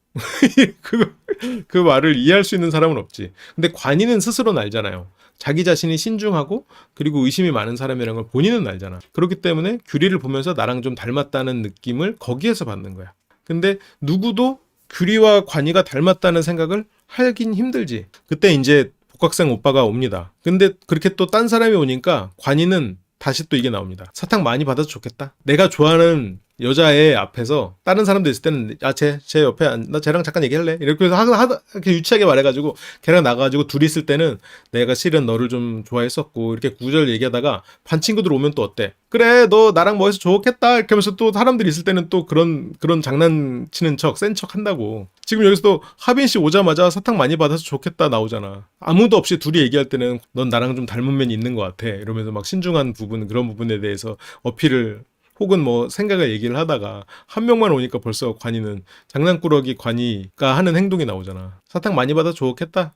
S1: 그 말을 이해할 수 있는 사람은 없지. 근데 관희는 스스로는 알잖아요. 자기 자신이 신중하고 그리고 의심이 많은 사람이라는 걸 본인은 알잖아. 그렇기 때문에 규리를 보면서 나랑 좀 닮았다는 느낌을 거기에서 받는 거야. 근데 누구도 규리와 관희가 닮았다는 생각을 하긴 힘들지. 그때 이제 복학생 오빠가 옵니다. 근데 그렇게 또 딴 사람이 오니까 관희는 다시 또 이게 나옵니다. 사탕 많이 받아서 좋겠다. 내가 좋아하는 여자애 앞에서 다른 사람들 있을 때는 쟤 옆에 나 쟤랑 잠깐 얘기할래? 이렇게 해서 이렇게 유치하게 말해가지고 걔랑 나가가지고 둘이 있을 때는 내가 실은 너를 좀 좋아했었고 이렇게 구절 얘기하다가 반 친구들 오면 또 어때? 그래 너 나랑 뭐 해서 좋겠다 이렇게 하면서 또 사람들이 있을 때는 또 그런 장난치는 척 센 척 한다고. 지금 여기서도 하빈 씨 오자마자 사탕 많이 받아서 좋겠다 나오잖아. 아무도 없이 둘이 얘기할 때는 넌 나랑 좀 닮은 면이 있는 것 같아 이러면서 막 신중한 부분 그런 부분에 대해서 어필을 혹은 뭐 생각을 얘기를 하다가 한 명만 오니까 벌써 관이는 장난꾸러기 관이가 하는 행동이 나오잖아. 사탕 많이 받아 좋겠다.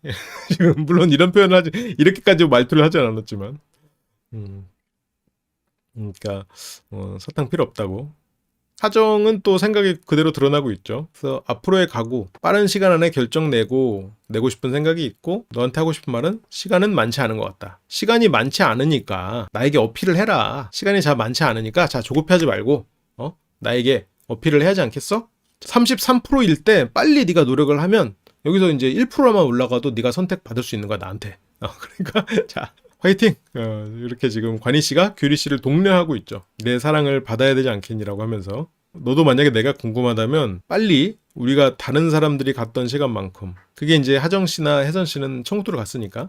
S1: 지금 물론 이런 표현을 하지 이렇게까지 말투를 하지 않았지만, 그러니까 사탕 필요 없다고. 사정은 또 생각이 그대로 드러나고 있죠. 그래서 앞으로의 각오, 빠른 시간 안에 결정 내고 싶은 생각이 있고 너한테 하고 싶은 말은 시간은 많지 않은 것 같다. 시간이 많지 않으니까 나에게 어필을 해라. 시간이 잘 많지 않으니까 자 조급해하지 말고 나에게 어필을 해야지 않겠어? 33%일 때 빨리 네가 노력을 하면 여기서 이제 1%만 올라가도 네가 선택받을 수 있는 거야 나한테. 그러니까 자 화이팅! 이렇게 지금 관희 씨가 규리 씨를 독려하고 있죠. 내 사랑을 받아야 되지 않겠니라고 하면서 너도 만약에 내가 궁금하다면 빨리 우리가 다른 사람들이 갔던 시간만큼 그게 이제 하정 씨나 혜선 씨는 청도를 갔으니까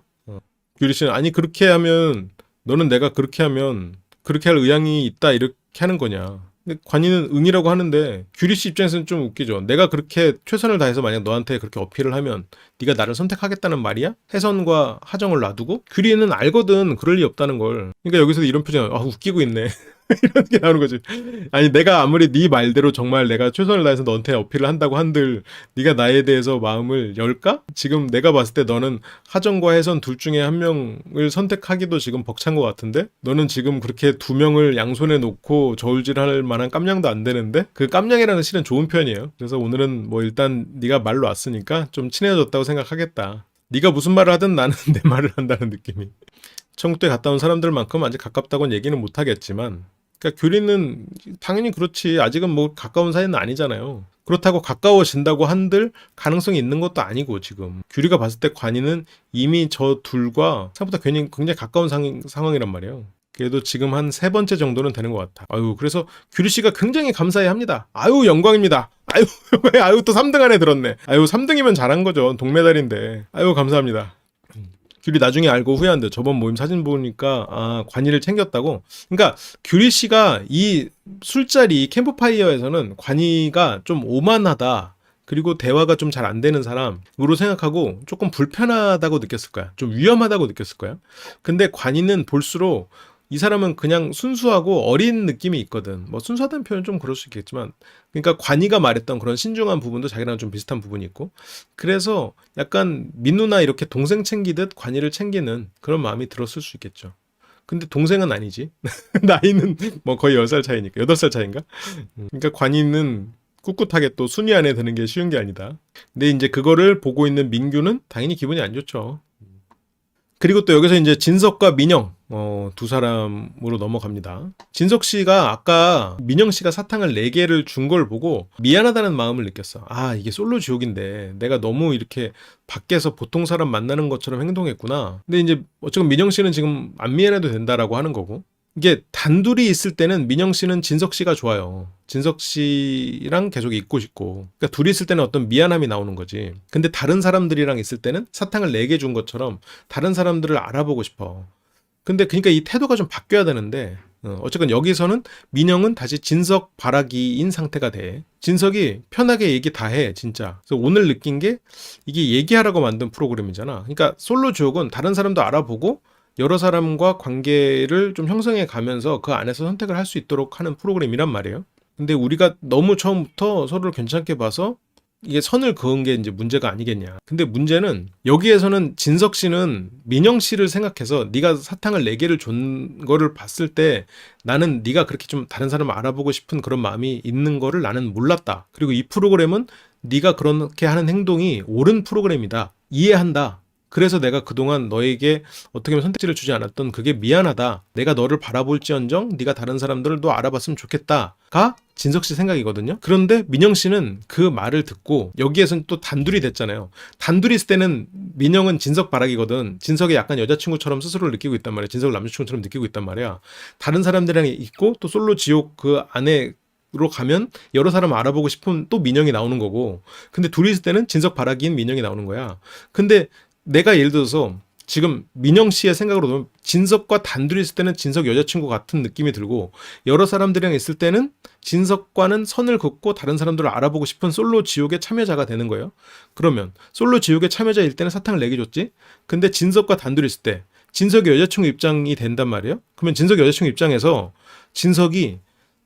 S1: 규리 씨는 아니 그렇게 하면 너는 내가 그렇게 하면 그렇게 할 의향이 있다 이렇게 하는 거냐. 근데 관이는 응이라고 하는데 규리 씨 입장에서는 좀 웃기죠. 내가 그렇게 최선을 다해서 만약 너한테 그렇게 어필을 하면 네가 나를 선택하겠다는 말이야? 혜선과 하정을 놔두고? 규리는 알거든 그럴 리 없다는 걸. 그러니까 여기서 이런 표정 웃기고 있네. 이런 게 나오는 거지. 아니 내가 아무리 네 말대로 정말 내가 최선을 다해서 너한테 어필을 한다고 한들 네가 나에 대해서 마음을 열까? 지금 내가 봤을 때 너는 하정과 혜선 둘 중에 한 명을 선택하기도 지금 벅찬 것 같은데 너는 지금 그렇게 두 명을 양손에 놓고 저울질할 만한 깜냥도 안 되는데 그 깜냥이라는 실은 좋은 표현이에요. 그래서 오늘은 뭐 일단 네가 말로 왔으니까 좀 친해졌다고 생각하겠다. 네가 무슨 말을 하든 나는 내 말을 한다는 느낌이. 천국에 갔다 온 사람들만큼 아직 가깝다고는 얘기는 못하겠지만 그러니까 규리는 당연히 그렇지 아직은 뭐 가까운 사이는 아니잖아요. 그렇다고 가까워진다고 한들 가능성이 있는 것도 아니고 지금 규리가 봤을 때 관이는 이미 저 둘과 생각보다 굉장히 가까운 상황이란 말이에요. 그래도 지금 한 3번째 정도는 되는 것 같아. 그래서 규리 씨가 굉장히 감사해 합니다. 영광입니다. 또 3등 안에 들었네. 3등이면 잘한 거죠. 동메달인데. 감사합니다. 규리 나중에 알고 후회한대. 저번 모임 사진 보니까 관이를 챙겼다고. 그러니까 규리 씨가 이 술자리 캠프파이어에서는 관이가 좀 오만하다. 그리고 대화가 좀 잘 안 되는 사람으로 생각하고 조금 불편하다고 느꼈을 거야. 좀 위험하다고 느꼈을 거야. 근데 관이는 볼수록 이 사람은 그냥 순수하고 어린 느낌이 있거든. 뭐 순수하다는 표현은 좀 그럴 수 있겠지만 그러니까 관이가 말했던 그런 신중한 부분도 자기랑 좀 비슷한 부분이 있고 그래서 약간 민누나 이렇게 동생 챙기듯 관이를 챙기는 그런 마음이 들었을 수 있겠죠. 근데 동생은 아니지. 나이는 뭐 거의 10살 차이니까 8살 차이인가? 그러니까 관이는 꿋꿋하게 또 순위 안에 드는 게 쉬운 게 아니다. 근데 이제 그거를 보고 있는 민규는 당연히 기분이 안 좋죠. 그리고 또 여기서 이제 진석과 민영 두 사람으로 넘어갑니다. 진석 씨가 아까 민영 씨가 사탕을 4개를 준 걸 보고 미안하다는 마음을 느꼈어. 이게 솔로 지옥인데 내가 너무 이렇게 밖에서 보통 사람 만나는 것처럼 행동했구나. 근데 이제 어쨌든 민영 씨는 지금 안 미안해도 된다라고 하는 거고 이게 단둘이 있을 때는 민영 씨는 진석 씨가 좋아요. 진석 씨랑 계속 있고 싶고. 그러니까 둘이 있을 때는 어떤 미안함이 나오는 거지. 근데 다른 사람들이랑 있을 때는 사탕을 4개 준 것처럼 다른 사람들을 알아보고 싶어. 근데 그러니까 이 태도가 좀 바뀌어야 되는데 어쨌건 여기서는 민영은 다시 진석 바라기인 상태가 돼. 진석이 편하게 얘기 다 해 진짜. 그래서 오늘 느낀 게 이게 얘기하라고 만든 프로그램이잖아. 그러니까 솔로 지옥은 다른 사람도 알아보고 여러 사람과 관계를 좀 형성해 가면서 그 안에서 선택을 할 수 있도록 하는 프로그램이란 말이에요. 근데 우리가 너무 처음부터 서로를 괜찮게 봐서 이게 선을 그은 게 이제 문제가 아니겠냐. 근데 문제는 여기에서는 진석 씨는 민영 씨를 생각해서 네가 사탕을 4개를 준 거를 봤을 때 나는 네가 그렇게 좀 다른 사람을 알아보고 싶은 그런 마음이 있는 거를 나는 몰랐다. 그리고 이 프로그램은 네가 그렇게 하는 행동이 옳은 프로그램이다. 이해한다. 그래서 내가 그동안 너에게 어떻게 보면 선택지를 주지 않았던 그게 미안하다. 내가 너를 바라볼지언정 네가 다른 사람들도 알아봤으면 좋겠다가 진석 씨 생각이거든요. 그런데 민영 씨는 그 말을 듣고 여기에서는 또 단둘이 됐잖아요. 단둘이 있을 때는 민영은 진석 바라기거든. 진석이 약간 여자친구처럼 스스로를 느끼고 있단 말이야. 진석을 남자친구처럼 느끼고 있단 말이야. 다른 사람들이랑 있고 또 솔로 지옥 그 안에 로 가면 여러 사람 알아보고 싶은 또 민영이 나오는 거고, 근데 둘이 있을 때는 진석 바라기인 민영이 나오는 거야. 근데 내가 예를 들어서 지금 민영 씨의 생각으로 보면 진석과 단둘이 있을 때는 진석 여자친구 같은 느낌이 들고, 여러 사람들이랑 있을 때는 진석과는 선을 긋고 다른 사람들을 알아보고 싶은 솔로 지옥의 참여자가 되는 거예요. 그러면 솔로 지옥의 참여자일 때는 사탕을 4개 줬지. 근데 진석과 단둘이 있을 때 진석의 여자친구 입장이 된단 말이에요. 그러면 진석의 여자친구 입장에서 진석이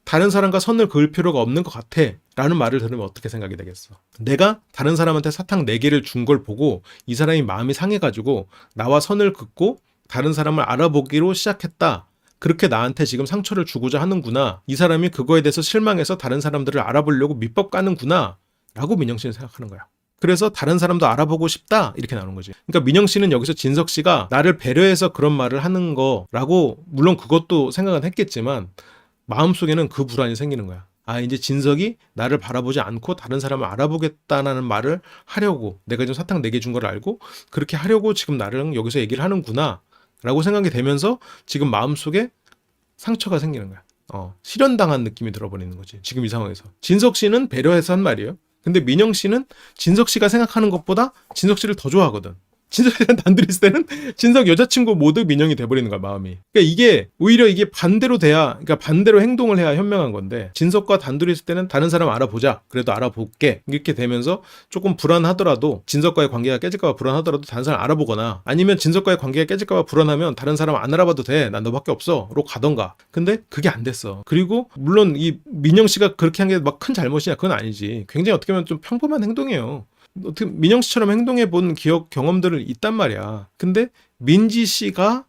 S1: 다른 사람과 선을 그을 필요가 없는 것 같아 라는 말을 들으면 어떻게 생각이 되겠어? 내가 다른 사람한테 사탕 4개를 준 걸 보고 이 사람이 마음이 상해가지고 나와 선을 긋고 다른 사람을 알아보기로 시작했다. 그렇게 나한테 지금 상처를 주고자 하는구나. 이 사람이 그거에 대해서 실망해서 다른 사람들을 알아보려고 밑밥 까는구나 라고 민영 씨는 생각하는 거야. 그래서 다른 사람도 알아보고 싶다 이렇게 나오는 거지. 그러니까 민영 씨는 여기서 진석 씨가 나를 배려해서 그런 말을 하는 거라고, 물론 그것도 생각은 했겠지만 마음속에는 그 불안이 생기는 거야. 아, 이제 진석이 나를 바라보지 않고 다른 사람을 알아보겠다는 말을 하려고, 내가 지금 사탕 4개 준 걸 알고 그렇게 하려고 지금 나랑 여기서 얘기를 하는구나 라고 생각이 되면서 지금 마음속에 상처가 생기는 거야. 실현당한 느낌이 들어버리는 거지. 지금 이 상황에서 진석 씨는 배려해서 한 말이에요. 근데 민영 씨는 진석 씨가 생각하는 것보다 진석 씨를 더 좋아하거든. 진석이랑 단둘이 있을 때는 진석 여자친구 모두 민영이 돼버리는 거야, 마음이. 그러니까 이게 오히려 이게 반대로 돼야, 그러니까 반대로 행동을 해야 현명한 건데, 진석과 단둘이 있을 때는 다른 사람 알아보자, 그래도 알아볼게 이렇게 되면서 조금 불안하더라도, 진석과의 관계가 깨질까봐 불안하더라도 다른 사람 알아보거나, 아니면 진석과의 관계가 깨질까봐 불안하면 다른 사람 안 알아봐도 돼, 난 너밖에 없어로 가던가. 근데 그게 안 됐어. 그리고 물론 이 민영 씨가 그렇게 한 게 막 큰 잘못이냐, 그건 아니지. 굉장히 어떻게 보면 좀 평범한 행동이에요. 어떻게 민영 씨처럼 행동해 본 기억 경험들을 있단 말이야. 근데 민지 씨가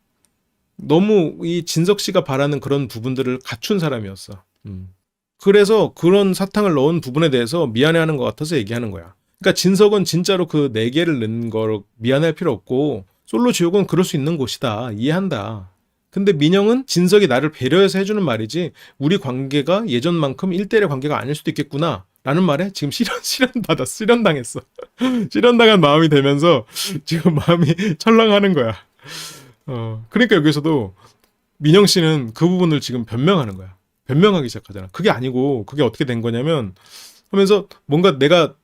S1: 너무 이 진석 씨가 바라는 그런 부분들을 갖춘 사람이었어. 그래서 그런 사탕을 넣은 부분에 대해서 미안해하는 것 같아서 얘기하는 거야. 그러니까 진석은 진짜로 그 4개를 넣은 걸 미안할 필요 없고, 솔로 지옥은 그럴 수 있는 곳이다. 이해한다. 근데 민영은 진석이 나를 배려해서 해주는 말이지 우리 관계가 예전만큼 1대1의 관계가 아닐 수도 있겠구나 라는 말에 지금 실현당했어. 실현당한 마음이 되면서 지금 마음이 철렁하는 거야. 그러니까 여기서도 민영 씨는 그 부분을 지금 변명하는 거야. 변명하기 시작하잖아. 그게 아니고 그게 어떻게 된 거냐면 하면서 뭔가 내가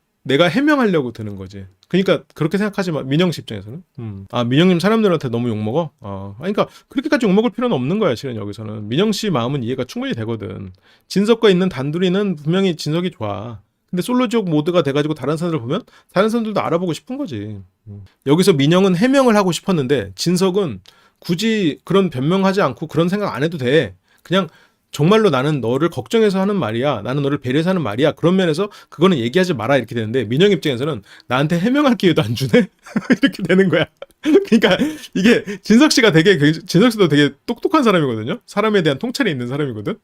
S1: 해명하려고 드는 거지. 그러니까 그렇게 생각하지 마. 민영 씨 입장에서는. 아, 민영님 사람들한테 너무 욕먹어? 그러니까 그렇게까지 욕먹을 필요는 없는 거야. 실은 여기서는. 민영 씨 마음은 이해가 충분히 되거든. 진석과 있는 단둘이는 분명히 진석이 좋아. 근데 솔로 지옥 모드가 돼가지고 다른 사람들을 보면 다른 사람들도 알아보고 싶은 거지. 여기서 민영은 해명을 하고 싶었는데 진석은 굳이 그런 변명하지 않고 그런 생각 안 해도 돼. 그냥 정말로 나는 너를 걱정해서 하는 말이야. 나는 너를 배려해서 하는 말이야. 그런 면에서 그거는 얘기하지 마라 이렇게 되는데, 민영 입장에서는 나한테 해명할 기회도 안 주네? 이렇게 되는 거야. 그러니까 이게 진석 씨도 되게 똑똑한 사람이거든요. 사람에 대한 통찰이 있는 사람이거든.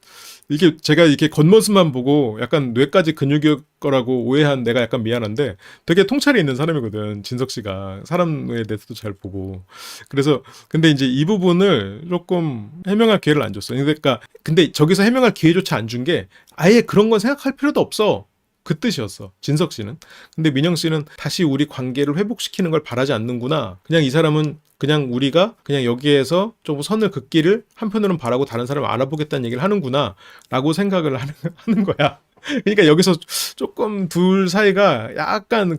S1: 이게 제가 이렇게 겉모습만 보고 약간 뇌까지 근육일 거라고 오해한 내가 약간 미안한데 되게 통찰이 있는 사람이거든. 진석 씨가 사람에 대해서도 잘 보고. 그래서 근데 이제 이 부분을 조금 해명할 기회를 안 줬어. 그러니까 근데 저기서 해명할 기회조차 안 준 게 아예 그런 건 생각할 필요도 없어. 그 뜻이었어. 진석 씨는. 근데 민영 씨는 다시 우리 관계를 회복시키는 걸 바라지 않는구나. 그냥 이 사람은 그냥 우리가 그냥 여기에서 좀 선을 긋기를 한편으로는 바라고 다른 사람을 알아보겠다는 얘기를 하는구나 라고 생각을 하는 거야. 그러니까 여기서 조금 둘 사이가 약간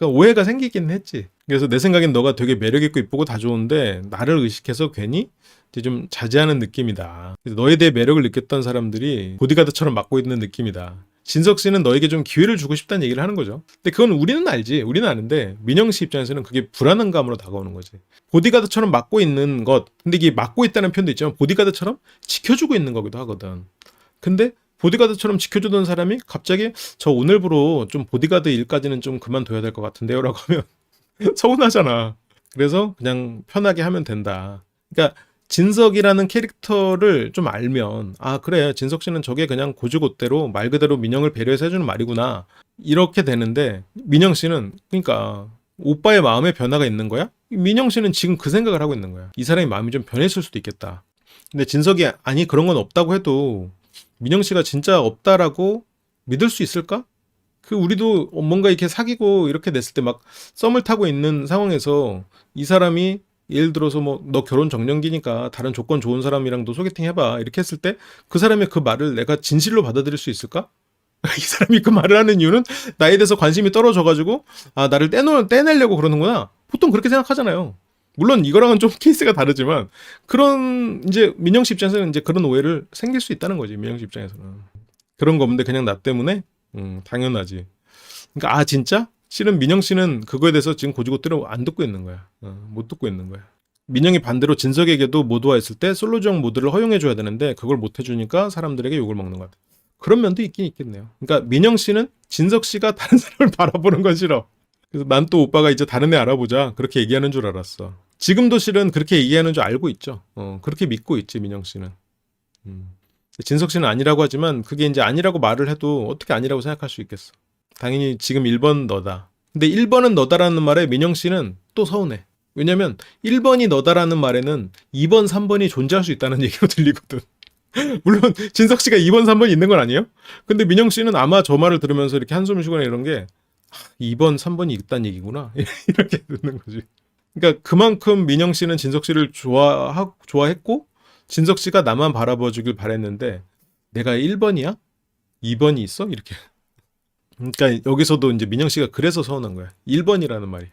S1: 오해가 생기긴 했지. 그래서 내 생각엔 너가 되게 매력있고 이쁘고 다 좋은데 나를 의식해서 괜히 이제 좀 자제하는 느낌이다. 너에 대해 매력을 느꼈던 사람들이 보디가드처럼 맡고 있는 느낌이다. 진석 씨는 너에게 좀 기회를 주고 싶다는 얘기를 하는 거죠. 근데 그건 우리는 알지. 우리는 아는데 민영 씨 입장에서는 그게 불안한 감으로 다가오는 거지. 보디가드처럼 맡고 있는 것. 근데 이게 맡고 있다는 표현도 있지만 보디가드처럼 지켜주고 있는 거기도 하거든. 근데 보디가드처럼 지켜주던 사람이 갑자기 저 오늘부로 좀 보디가드 일까지는 좀 그만둬야 될 것 같은데요 라고 하면 서운하잖아. 그래서 그냥 편하게 하면 된다. 그러니까 진석이라는 캐릭터를 좀 알면 아 그래 진석 씨는 저게 그냥 고지고대로 말 그대로 민영을 배려해서 해주는 말이구나 이렇게 되는데 민영 씨는 그러니까 오빠의 마음에 변화가 있는 거야? 민영 씨는 지금 그 생각을 하고 있는 거야. 이 사람이 마음이 좀 변했을 수도 있겠다. 근데 진석이 아니 그런 건 없다고 해도 민영 씨가 진짜 없다라고 믿을 수 있을까? 그 우리도 뭔가 이렇게 사귀고 이렇게 됐을 때 막 썸을 타고 있는 상황에서 이 사람이 예를 들어서 뭐 너 결혼 정년기니까 다른 조건 좋은 사람이랑도 소개팅 해봐 이렇게 했을 때 그 사람의 그 말을 내가 진실로 받아들일 수 있을까? 이 사람이 그 말을 하는 이유는 나에 대해서 관심이 떨어져가지고 아 나를 떼내려고 그러는구나. 보통 그렇게 생각하잖아요. 물론 이거랑은 좀 케이스가 다르지만 그런 이제 민영 씨 입장에서는 이제 그런 오해를 생길 수 있다는 거지. 민영 씨 입장에서는 그런 거 없는데 그냥 나 때문에 당연하지. 그러니까 아 진짜? 실은 민영 씨는 그거에 대해서 지금 고지고대로 안 듣고 있는 거야. 못 듣고 있는 거야. 민영이 반대로 진석에게도 모두화했을 때 솔로적 모드를 허용해줘야 되는데 그걸 못 해주니까 사람들에게 욕을 먹는 것 같아. 그런 면도 있긴 있겠네요. 그러니까 민영 씨는 진석 씨가 다른 사람을 바라보는 건 싫어. 그래서 난 또 오빠가 이제 다른 애 알아보자 그렇게 얘기하는 줄 알았어. 지금도 실은 그렇게 얘기하는 줄 알고 있죠. 그렇게 믿고 있지 민영 씨는. 진석 씨는 아니라고 하지만 그게 이제 아니라고 말을 해도 어떻게 아니라고 생각할 수 있겠어. 당연히 지금 1번 너다. 근데 1번은 너다라는 말에 민영 씨는 또 서운해. 왜냐면 1번이 너다라는 말에는 2번, 3번이 존재할 수 있다는 얘기로 들리거든. 물론 진석 씨가 2번, 3번이 있는 건 아니에요. 근데 민영 씨는 아마 저 말을 들으면서 이렇게 한숨을 쉬거나 이런 게 2번, 3번이 있다는 얘기구나. 이렇게 듣는 거지. 그러니까 그만큼 민영 씨는 진석 씨를 좋아했고 진석 씨가 나만 바라봐 주길 바랬는데 내가 1번이야? 2번이 있어? 이렇게. 그러니까 여기서도 이제 민영 씨가 그래서 서운한 거야. 1번이라는 말이.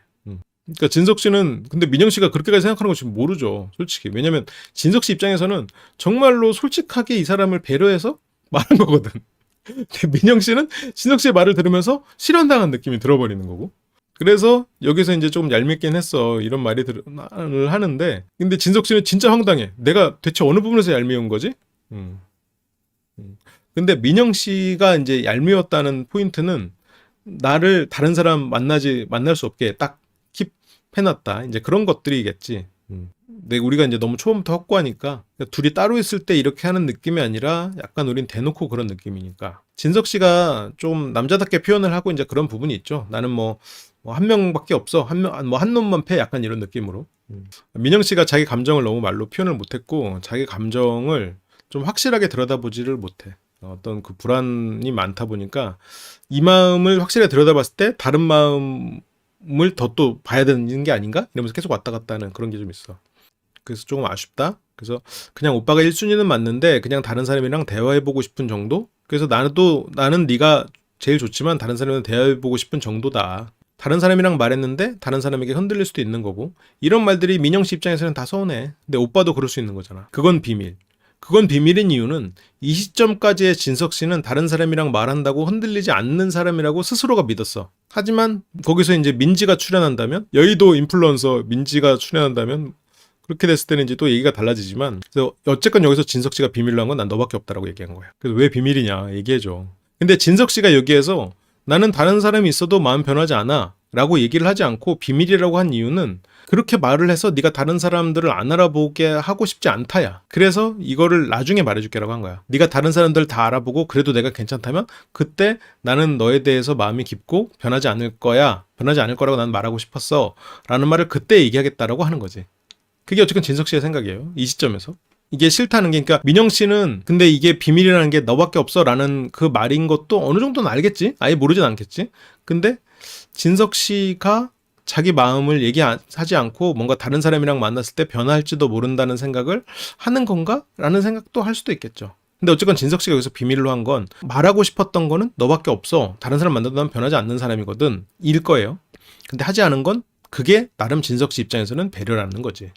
S1: 그러니까 진석 씨는 근데 민영 씨가 그렇게까지 생각하는 거 지금 모르죠. 솔직히. 왜냐면 진석 씨 입장에서는 정말로 솔직하게 이 사람을 배려해서 말한 거거든. 근데 민영 씨는 진석 씨의 말을 들으면서 실현당한 느낌이 들어버리는 거고. 그래서 여기서 이제 조금 얄밉긴 했어. 이런 말을 하는데 근데 진석 씨는 진짜 황당해. 내가 대체 어느 부분에서 얄미운 거지? 근데 민영 씨가 이제 얄미웠다는 포인트는 나를 다른 사람 만날 수 없게 딱 킵해놨다. 이제 그런 것들이겠지. 근데 우리가 이제 너무 초반부터 확고하니까 둘이 따로 있을 때 이렇게 하는 느낌이 아니라 약간 우린 대놓고 그런 느낌이니까. 진석 씨가 좀 남자답게 표현을 하고 이제 그런 부분이 있죠. 나는 뭐 한 명밖에 없어. 한 놈만 패. 약간 이런 느낌으로. 민영 씨가 자기 감정을 너무 말로 표현을 못했고 자기 감정을 좀 확실하게 들여다보지를 못해. 어떤 그 불안이 많다 보니까 이 마음을 확실하게 들여다봤을 때 다른 마음을 더 또 봐야 되는 게 아닌가? 이러면서 계속 왔다 갔다 하는 그런 게 좀 있어. 그래서 조금 아쉽다. 그래서 그냥 오빠가 1순위는 맞는데 그냥 다른 사람이랑 대화해보고 싶은 정도? 그래서 나는 네가 제일 좋지만 다른 사람이랑 대화해보고 싶은 정도다. 다른 사람이랑 말했는데 다른 사람에게 흔들릴 수도 있는 거고 이런 말들이 민영 씨 입장에서는 다 서운해. 근데 오빠도 그럴 수 있는 거잖아. 그건 비밀. 그건 비밀인 이유는 이 시점까지의 진석 씨는 다른 사람이랑 말한다고 흔들리지 않는 사람이라고 스스로가 믿었어. 하지만 거기서 이제 민지가 출연한다면 여의도 인플루언서 민지가 출연한다면 그렇게 됐을 때는 이제 또 얘기가 달라지지만 그래서 어쨌건 여기서 진석 씨가 비밀로 한 건 난 너밖에 없다라고 얘기한 거야. 그래서 왜 비밀이냐 얘기해줘. 근데 진석 씨가 여기에서 나는 다른 사람이 있어도 마음 변하지 않아 라고 얘기를 하지 않고 비밀이라고 한 이유는 그렇게 말을 해서 네가 다른 사람들을 안 알아보게 하고 싶지 않다야. 그래서 이거를 나중에 말해줄게라고 한 거야. 네가 다른 사람들 다 알아보고 그래도 내가 괜찮다면 그때 나는 너에 대해서 마음이 깊고 변하지 않을 거야. 변하지 않을 거라고 난 말하고 싶었어. 라는 말을 그때 얘기하겠다라고 하는 거지. 그게 어쨌든 진석 씨의 생각이에요. 이 시점에서. 이게 싫다는 게 그러니까 민영 씨는 근데 이게 비밀이라는 게 너밖에 없어 라는 그 말인 것도 어느 정도는 알겠지. 아예 모르진 않겠지. 근데 진석 씨가 자기 마음을 얘기하지 않고 뭔가 다른 사람이랑 만났을 때 변할지도 모른다는 생각을 하는 건가? 라는 생각도 할 수도 있겠죠. 근데 어쨌건 진석 씨가 여기서 비밀로 한 건 말하고 싶었던 거는 너밖에 없어. 다른 사람 만나도 난 변하지 않는 사람이거든. 일 거예요. 근데 하지 않은 건 그게 나름 진석 씨 입장에서는 배려라는 거지.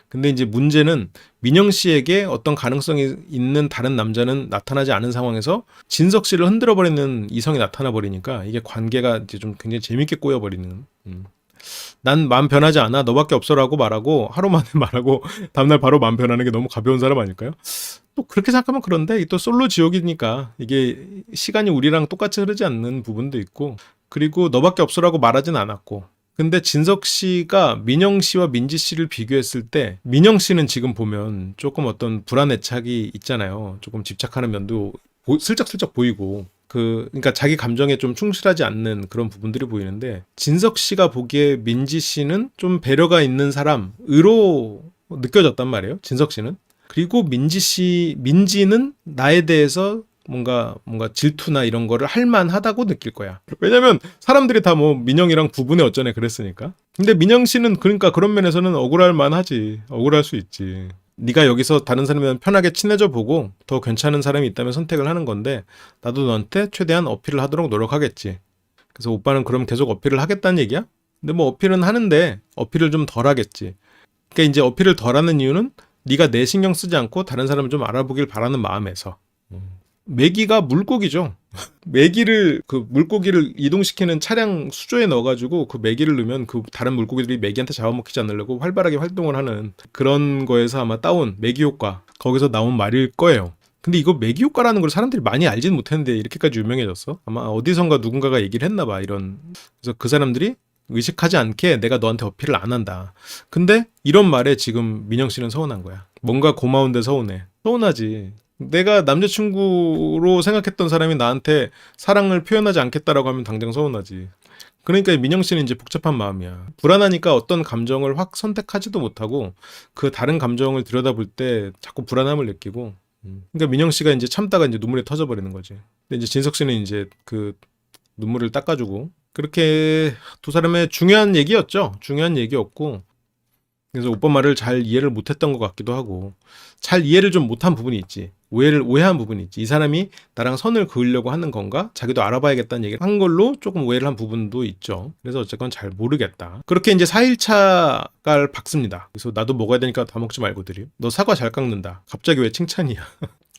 S1: 근데 이제 문제는 민영 씨에게 어떤 가능성이 있는 다른 남자는 나타나지 않은 상황에서 진석 씨를 흔들어 버리는 이성이 나타나 버리니까 이게 관계가 이제 좀 굉장히 재밌게 꼬여 버리는. 난 마음 변하지 않아. 너밖에 없어라고 말하고 하루 만에 말하고 다음날 바로 마음 변하는 게 너무 가벼운 사람 아닐까요? 또 그렇게 생각하면 그런데 이게 또 솔로 지옥이니까 이게 시간이 우리랑 똑같이 흐르지 않는 부분도 있고, 그리고 너밖에 없어라고 말하진 않았고, 근데 진석 씨가 민영 씨와 민지 씨를 비교했을 때 민영 씨는 지금 보면 조금 어떤 불안 애착이 있잖아요. 조금 집착하는 면도 슬쩍슬쩍 보이고, 그러니까 자기 감정에 좀 충실하지 않는 그런 부분들이 보이는데, 진석 씨가 보기에 민지 씨는 좀 배려가 있는 사람으로 느껴졌단 말이에요. 진석 씨는. 그리고 민지는 나에 대해서 뭔가 질투나 이런 거를 할 만하다고 느낄 거야. 왜냐면 사람들이 다 뭐 민영이랑 부부네 어쩌네 그랬으니까. 근데 민영 씨는 그러니까 그런 면에서는 억울할 만하지. 억울할 수 있지. 네가 여기서 다른 사람이랑 편하게 친해져 보고 더 괜찮은 사람이 있다면 선택을 하는 건데, 나도 너한테 최대한 어필을 하도록 노력하겠지. 그래서 오빠는 그럼 계속 어필을 하겠다는 얘기야? 근데 뭐 어필은 하는데 어필을 좀 덜 하겠지. 그러니까 이제 어필을 덜 하는 이유는 네가 내 신경 쓰지 않고 다른 사람을 좀 알아보길 바라는 마음에서. 메기가 물고기죠. 물고기를 이동시키는 차량 수조에 넣어가지고 그 메기를 넣으면 그 다른 물고기들이 메기한테 잡아먹히지 않으려고 활발하게 활동을 하는 그런 거에서 아마 따온 메기 효과, 거기서 나온 말일 거예요. 근데 이거 메기 효과라는 걸 사람들이 많이 알지는 못했는데 이렇게까지 유명해졌어. 아마 어디선가 누군가가 얘기를 했나봐. 그래서 그 사람들이 의식하지 않게 내가 너한테 어필을 안 한다. 근데 이런 말에 지금 민영 씨는 서운한 거야. 뭔가 고마운데 서운해. 서운하지. 내가 남자친구로 생각했던 사람이 나한테 사랑을 표현하지 않겠다라고 하면 당장 서운하지. 그러니까 민영 씨는 이제 복잡한 마음이야. 불안하니까 어떤 감정을 확 선택하지도 못하고 그 다른 감정을 들여다볼 때 자꾸 불안함을 느끼고. 그러니까 민영 씨가 이제 참다가 이제 눈물이 터져버리는 거지. 근데 이제 진석 씨는 이제 그 눈물을 닦아주고, 그렇게 두 사람의 중요한 얘기였죠. 중요한 얘기였고, 그래서 오빠 말을 잘 이해를 못했던 것 같기도 하고, 잘 이해를 좀 못한 부분이 있지. 오해한 부분이 있지. 이 사람이 나랑 선을 그으려고 하는 건가? 자기도 알아봐야겠다는 얘기를 한 걸로 조금 오해를 한 부분도 있죠. 그래서 어쨌건 잘 모르겠다. 그렇게 이제 4일차가 박습니다. 그래서 나도 먹어야 되니까 다 먹지 말고 드림. 너 사과 잘 깎는다. 갑자기 왜 칭찬이야?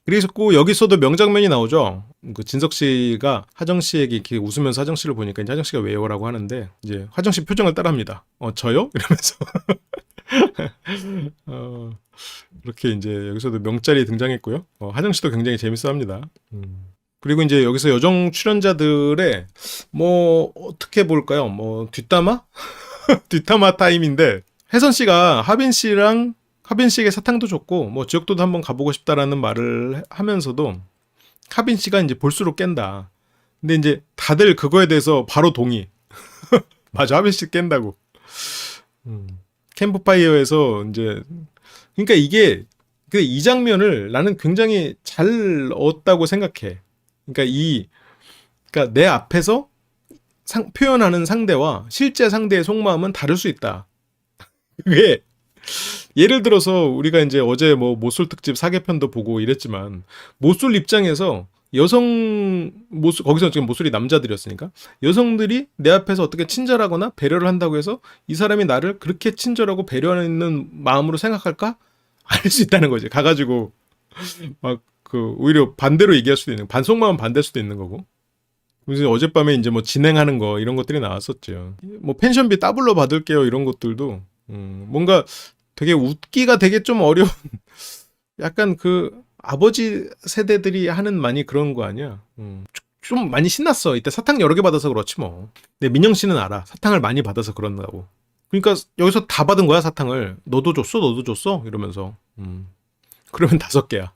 S1: 그리고 여기서도 명장면이 나오죠. 그 진석 씨가 하정 씨에게 이렇게 웃으면서 하정 씨를 보니까 이제 하정 씨가 왜요라고 하는데, 이제 하정 씨 표정을 따라합니다. 저요? 이러면서. 이렇게 이제 여기서도 명짤이 등장했고요. 하정 씨도 굉장히 재밌어합니다. 그리고 이제 여기서 여정 출연자들의 뭐 어떻게 볼까요? 뭐 뒷담화? 뒷담화 타임인데, 혜선 씨가 하빈 씨에게 사탕도 줬고 뭐 지역도도 한번 가보고 싶다라는 말을 하면서도 하빈 씨가 이제 볼수록 깬다. 근데 이제 다들 그거에 대해서 바로 동의. 맞아, 하빈 씨 깬다고. 캠프파이어에서 이제, 그러니까 이게 이 장면을 나는 굉장히 잘 얻었다고 생각해. 그러니까 내 앞에서 표현하는 상대와 실제 상대의 속마음은 다를 수 있다. 그게 예를 들어서 우리가 이제 어제 뭐 모쏠 특집 사계편도 보고 이랬지만, 모쏠 입장에서 거기서 지금 모쏠이 남자들이었으니까 여성들이 내 앞에서 어떻게 친절하거나 배려를 한다고 해서 이 사람이 나를 그렇게 친절하고 배려하는 마음으로 생각할까? 알 수 있다는 거지. 가가지고 막 오히려 반대로 얘기할 수도 있는, 반속마음 반대일 수도 있는 거고. 그래서 어젯밤에 이제 뭐 진행하는 거 이런 것들이 나왔었죠. 뭐 펜션비 더블로 받을게요 이런 것들도 뭔가 되게 웃기가 되게 좀 어려운 약간 아버지 세대들이 하는 많이 그런 거 아니야. 좀 많이 신났어. 이때 사탕 여러 개 받아서 그렇지 뭐. 근데 민영 씨는 알아. 사탕을 많이 받아서 그런다고. 그러니까 여기서 다 받은 거야 사탕을. 너도 줬어? 이러면서. 그러면 5개야.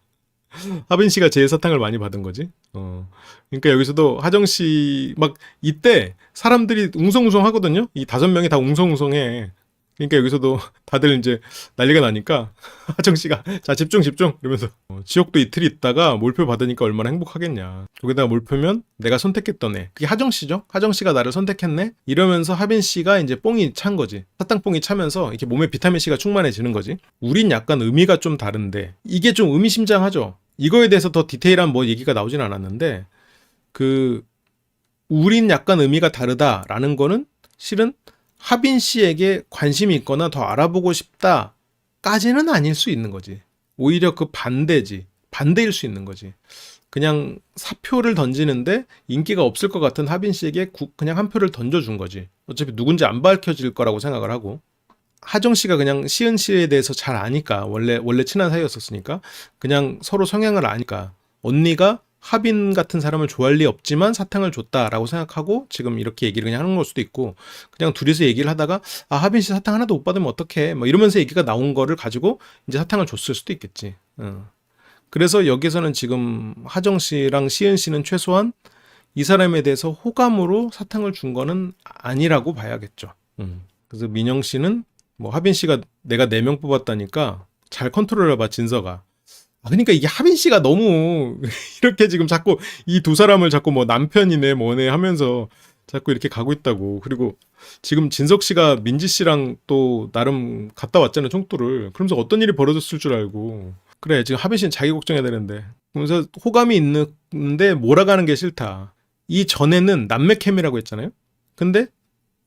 S1: 하빈 씨가 제일 사탕을 많이 받은 거지. 그러니까 여기서도 하정 씨 막 이때 사람들이 웅성웅성 하거든요. 이 5명이 다 웅성웅성해. 그러니까 여기서도 다들 이제 난리가 나니까 하정 씨가 자 집중 이러면서 지옥도 이틀 있다가 몰표 받으니까 얼마나 행복하겠냐. 거기다가 몰표면 내가 선택했던 애, 그게 하정 씨죠. 하정 씨가 나를 선택했네. 이러면서 하빈 씨가 이제 뽕이 찬 거지. 사탕뽕이 차면서 이렇게 몸에 비타민 C가 충만해지는 거지. 우린 약간 의미가 좀 다른데 이게 좀 의미심장하죠. 이거에 대해서 더 디테일한 뭐 얘기가 나오진 않았는데, 우린 약간 의미가 다르다라는 거는 실은 하빈 씨에게 관심이 있거나 더 알아보고 싶다 까지는 아닐 수 있는 거지. 오히려 그 반대일 수 있는 거지. 그냥 사표를 던지는데 인기가 없을 것 같은 하빈 씨에게 그냥 한 표를 던져준 거지. 어차피 누군지 안 밝혀질 거라고 생각을 하고. 하정 씨가 그냥 시은 씨에 대해서 잘 아니까, 원래 친한 사이였었으니까, 그냥 서로 성향을 아니까, 언니가 하빈 같은 사람을 좋아할 리 없지만 사탕을 줬다라고 생각하고 지금 이렇게 얘기를 그냥 하는 걸 수도 있고, 그냥 둘이서 얘기를 하다가 하빈 씨 사탕 하나도 못 받으면 어떡해 뭐 이러면서 얘기가 나온 거를 가지고 이제 사탕을 줬을 수도 있겠지. 그래서 여기서는 지금 하정 씨랑 시은 씨는 최소한 이 사람에 대해서 호감으로 사탕을 준 거는 아니라고 봐야겠죠. 그래서 민영 씨는 뭐 하빈 씨가 내가 4명 뽑았다니까 잘 컨트롤해봐 진서가. 그러니까 이게 하빈 씨가 너무 이렇게 지금 자꾸 이 두 사람을 자꾸 뭐 남편이네 뭐네 하면서 자꾸 이렇게 가고 있다고. 그리고 지금 진석 씨가 민지 씨랑 또 나름 갔다 왔잖아요, 총도를. 그러면서 어떤 일이 벌어졌을 줄 알고. 그래, 지금 하빈 씨는 자기 걱정해야 되는데. 그러면서 호감이 있는데 몰아가는 게 싫다. 이 전에는 남매 캠이라고 했잖아요. 근데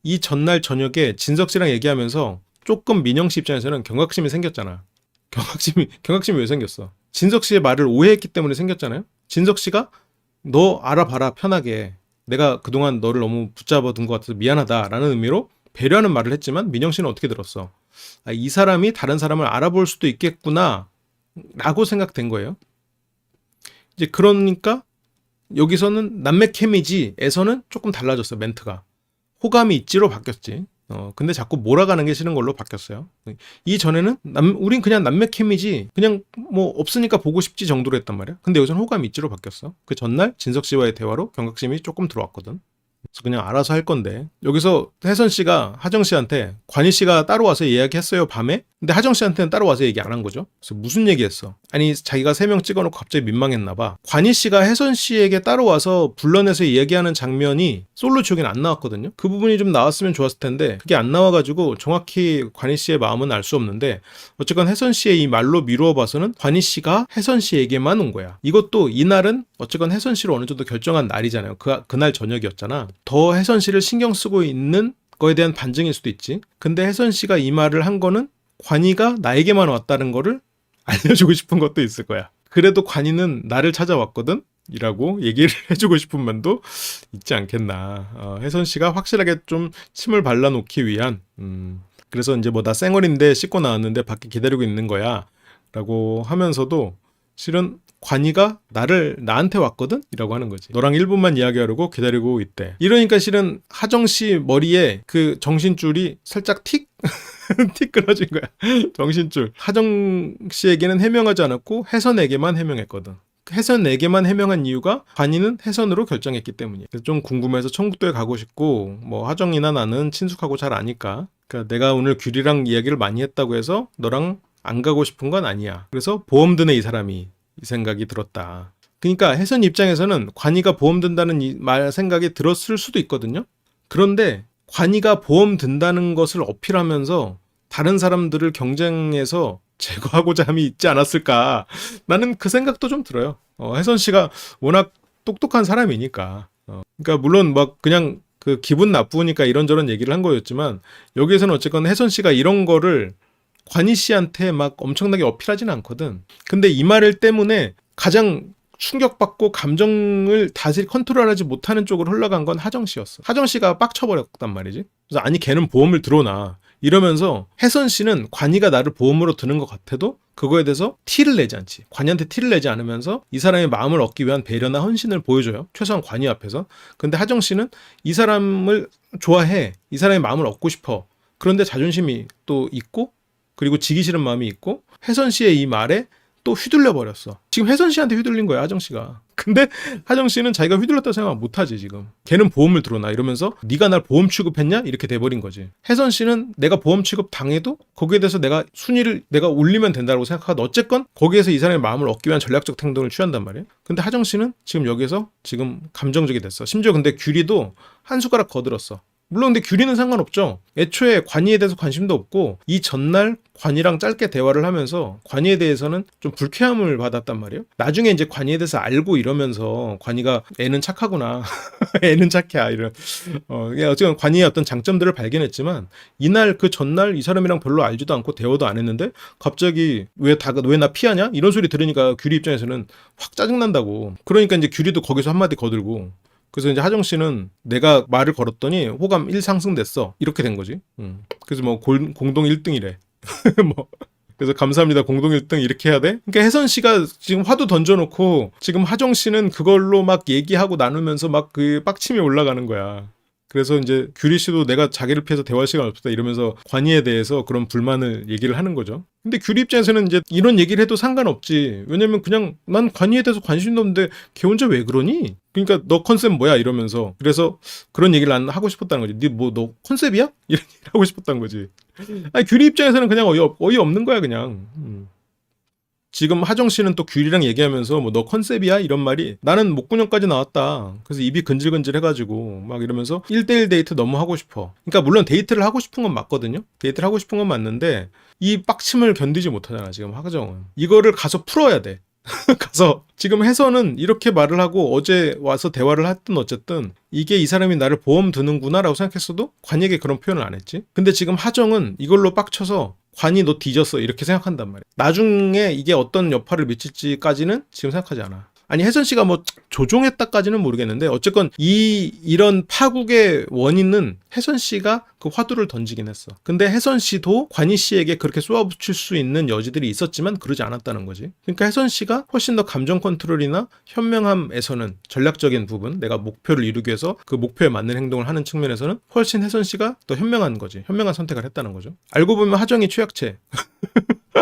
S1: 이 전날 저녁에 진석 씨랑 얘기하면서 조금 민영 씨 입장에서는 경각심이 생겼잖아. 경각심이 왜 생겼어? 진석 씨의 말을 오해했기 때문에 생겼잖아요. 진석 씨가 너 알아봐라 편하게. 내가 그동안 너를 너무 붙잡아 둔 것 같아서 미안하다라는 의미로 배려하는 말을 했지만 민영 씨는 어떻게 들었어? 이 사람이 다른 사람을 알아볼 수도 있겠구나 라고 생각된 거예요. 이제 그러니까 여기서는 남매 케미지에서는 조금 달라졌어, 멘트가. 호감이 있지로 바뀌었지. 근데 자꾸 몰아가는 게 싫은 걸로 바뀌었어요. 이 전에는 우린 그냥 남매 캠이지, 그냥 뭐 없으니까 보고 싶지 정도로 했단 말이야. 근데 여기서는 호감이 있지로 바뀌었어. 그 전날 진석 씨와의 대화로 경각심이 조금 들어왔거든. 그래서 그냥 알아서 할 건데, 여기서 혜선 씨가 하정 씨한테 관희 씨가 따로 와서 이야기했어요 밤에. 근데 하정 씨한테는 따로 와서 얘기 안 한 거죠. 그래서 무슨 얘기했어? 아니 자기가 3명 찍어놓고 갑자기 민망했나 봐. 관희 씨가 혜선 씨에게 따로 와서 불러내서 이야기하는 장면이 솔로 지옥엔 안 나왔거든요. 그 부분이 좀 나왔으면 좋았을 텐데 그게 안 나와가지고 정확히 관희 씨의 마음은 알 수 없는데, 어쨌건 혜선 씨의 이 말로 미루어 봐서는 관희 씨가 혜선 씨에게만 온 거야. 이것도 이날은 어쨌건 혜선 씨를 어느 정도 결정한 날이잖아요. 그날 저녁이었잖아. 더 혜선 씨를 신경 쓰고 있는 거에 대한 반증일 수도 있지. 근데 혜선 씨가 이 말을 한 거는 관이가 나에게만 왔다는 거를 알려주고 싶은 것도 있을 거야. 그래도 관이는 나를 찾아왔거든? 이라고 얘기를 해주고 싶은 면도 있지 않겠나. 혜선 씨가 확실하게 좀 침을 발라놓기 위한, 그래서 이제 뭐 나 쌩얼인데 씻고 나왔는데 밖에 기다리고 있는 거야 라고 하면서도 실은 관이가 나한테 왔거든? 이라고 하는 거지. 너랑 1분만 이야기하려고 기다리고 있대. 이러니까 실은 하정 씨 머리에 그 정신줄이 살짝 틱 끊어진 거야. 정신줄. 하정 씨에게는 해명하지 않았고 혜선에게만 해명했거든. 혜선에게만 해명한 이유가 관이는 혜선으로 결정했기 때문이야. 그래서 좀 궁금해서 청국도에 가고 싶고, 뭐 하정이나 나는 친숙하고 잘 아니까. 그러니까 내가 오늘 규리랑 이야기를 많이 했다고 해서 너랑 안 가고 싶은 건 아니야. 그래서 보험 드네 이 사람이. 이 생각이 들었다. 그러니까 혜선 입장에서는 관이가 보험 든다는 말 생각이 들었을 수도 있거든요. 그런데 관이가 보험 든다는 것을 어필하면서 다른 사람들을 경쟁해서 제거하고자 함이 있지 않았을까. 나는 그 생각도 좀 들어요. 혜선 씨가 워낙 똑똑한 사람이니까. 그러니까 물론 막 그냥 그 기분 나쁘니까 이런저런 얘기를 한 거였지만, 여기에서는 어쨌건 혜선 씨가 이런 거를 관희 씨한테 막 엄청나게 어필하진 않거든. 근데 이 말 때문에 가장 충격받고 감정을 다시 컨트롤하지 못하는 쪽으로 흘러간 건 하정 씨였어. 하정 씨가 빡쳐버렸단 말이지. 그래서 아니 걔는 보험을 들어놔 이러면서, 혜선 씨는 관이가 나를 보험으로 드는 것 같아도 그거에 대해서 티를 내지 않지. 관이한테 티를 내지 않으면서 이 사람의 마음을 얻기 위한 배려나 헌신을 보여줘요. 최소한 관이 앞에서. 근데 하정 씨는 이 사람을 좋아해. 이 사람의 마음을 얻고 싶어. 그런데 자존심이 또 있고, 그리고 지기 싫은 마음이 있고, 혜선 씨의 이 말에 또 휘둘려 버렸어. 지금 혜선 씨한테 휘둘린 거야, 하정 씨가. 근데 하정 씨는 자기가 휘둘렀다고 생각 못 하지, 지금. 걔는 보험을 들어놔 이러면서 네가 날 보험 취급했냐? 이렇게 돼버린 거지. 혜선 씨는 내가 보험 취급 당해도 거기에 대해서 내가 순위를 내가 올리면 된다고 생각하고, 어쨌건 거기에서 이 사람의 마음을 얻기 위한 전략적 행동을 취한단 말이에요. 근데 하정 씨는 지금 여기서 지금 감정적이 됐어. 심지어 근데 규리도 한 숟가락 거들었어. 물론 근데 규리는 상관없죠. 애초에 관이에 대해서 관심도 없고 이 전날 관이랑 짧게 대화를 하면서 관이에 대해서는 좀 불쾌함을 받았단 말이에요. 나중에 이제 관이에 대해서 알고 이러면서 관이가 애는 착하구나. 애는 착해. 이런. 어쨌든 관이의 어떤 장점들을 발견했지만 이날 그 전날 이 사람이랑 별로 알지도 않고 대화도 안 했는데 갑자기 왜 나 피하냐? 이런 소리 들으니까 규리 입장에서는 확 짜증난다고. 그러니까 이제 규리도 거기서 한마디 거들고 그래서 이제 하정 씨는 내가 말을 걸었더니 호감 1 상승됐어. 이렇게 된 거지. 그래서 뭐 공동 1등이래. 뭐 그래서 감사합니다. 공동 1등 이렇게 해야 돼? 그러니까 혜선 씨가 지금 화두 던져놓고 지금 하정 씨는 그걸로 막 얘기하고 나누면서 막 그 빡침이 올라가는 거야. 그래서 이제 규리 씨도 내가 자기를 피해서 대화할 시간 없었다 이러면서 관이에 대해서 그런 불만을 얘기를 하는 거죠. 근데 규리 입장에서는 이제 이런 얘기를 해도 상관없지. 왜냐면 그냥 난 관이에 대해서 관심도 없는데 걔 혼자 왜 그러니? 그러니까 너 컨셉 뭐야? 이러면서 그래서 그런 얘기를 안 하고 싶었다는 거지. 너 컨셉이야? 이런 얘기를 하고 싶었다는 거지. 아니 규리 입장에서는 그냥 어이 없는 거야 그냥. 지금 하정 씨는 또 규리랑 얘기하면서 뭐 너 컨셉이야? 이런 말이 나는 목구녕까지 나왔다. 그래서 입이 근질근질 해가지고 막 이러면서 1대1 데이트 너무 하고 싶어. 그러니까 물론 데이트를 하고 싶은 건 맞거든요. 데이트를 하고 싶은 건 맞는데 이 빡침을 견디지 못하잖아 지금 하정은. 이거를 가서 풀어야 돼. 가서 지금 혜선은 이렇게 말을 하고 어제 와서 대화를 했든 어쨌든 이게 이 사람이 나를 보험 드는구나 라고 생각했어도 관에게 그런 표현을 안 했지. 근데 지금 하정은 이걸로 빡쳐서 관이 너 뒤졌어 이렇게 생각한단 말이야. 나중에 이게 어떤 여파를 미칠지까지는 지금 생각하지 않아. 아니 혜선 씨가 뭐 조종했다까지는 모르겠는데 어쨌건 이런 파국의 원인은 혜선 씨가 그 화두를 던지긴 했어. 근데 혜선 씨도 관희 씨에게 그렇게 쏘아붙일 수 있는 여지들이 있었지만 그러지 않았다는 거지. 그러니까 혜선 씨가 훨씬 더 감정 컨트롤이나 현명함에서는 전략적인 부분, 내가 목표를 이루기 위해서 그 목표에 맞는 행동을 하는 측면에서는 훨씬 혜선 씨가 더 현명한 거지. 현명한 선택을 했다는 거죠. 알고 보면 하정이 최악체.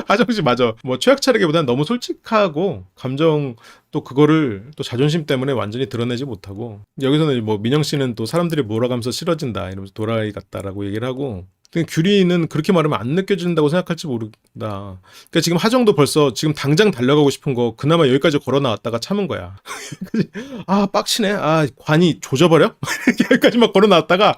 S1: 하정 씨 맞아. 뭐 최악차라기보다는 너무 솔직하고 감정 또 그거를 또 자존심 때문에 완전히 드러내지 못하고 여기서는 뭐 민영 씨는 또 사람들이 몰아가면서 싫어진다 이러면서 도라이 같다라고 얘기를 하고 규리는 그렇게 말하면 안 느껴진다고 생각할지 모른다. 그러니까 지금 하정도 벌써 지금 당장 달려가고 싶은 거 그나마 여기까지 걸어 나왔다가 참은 거야. 아 빡치네. 아 관이 조져버려? 여기까지 막 걸어 나왔다가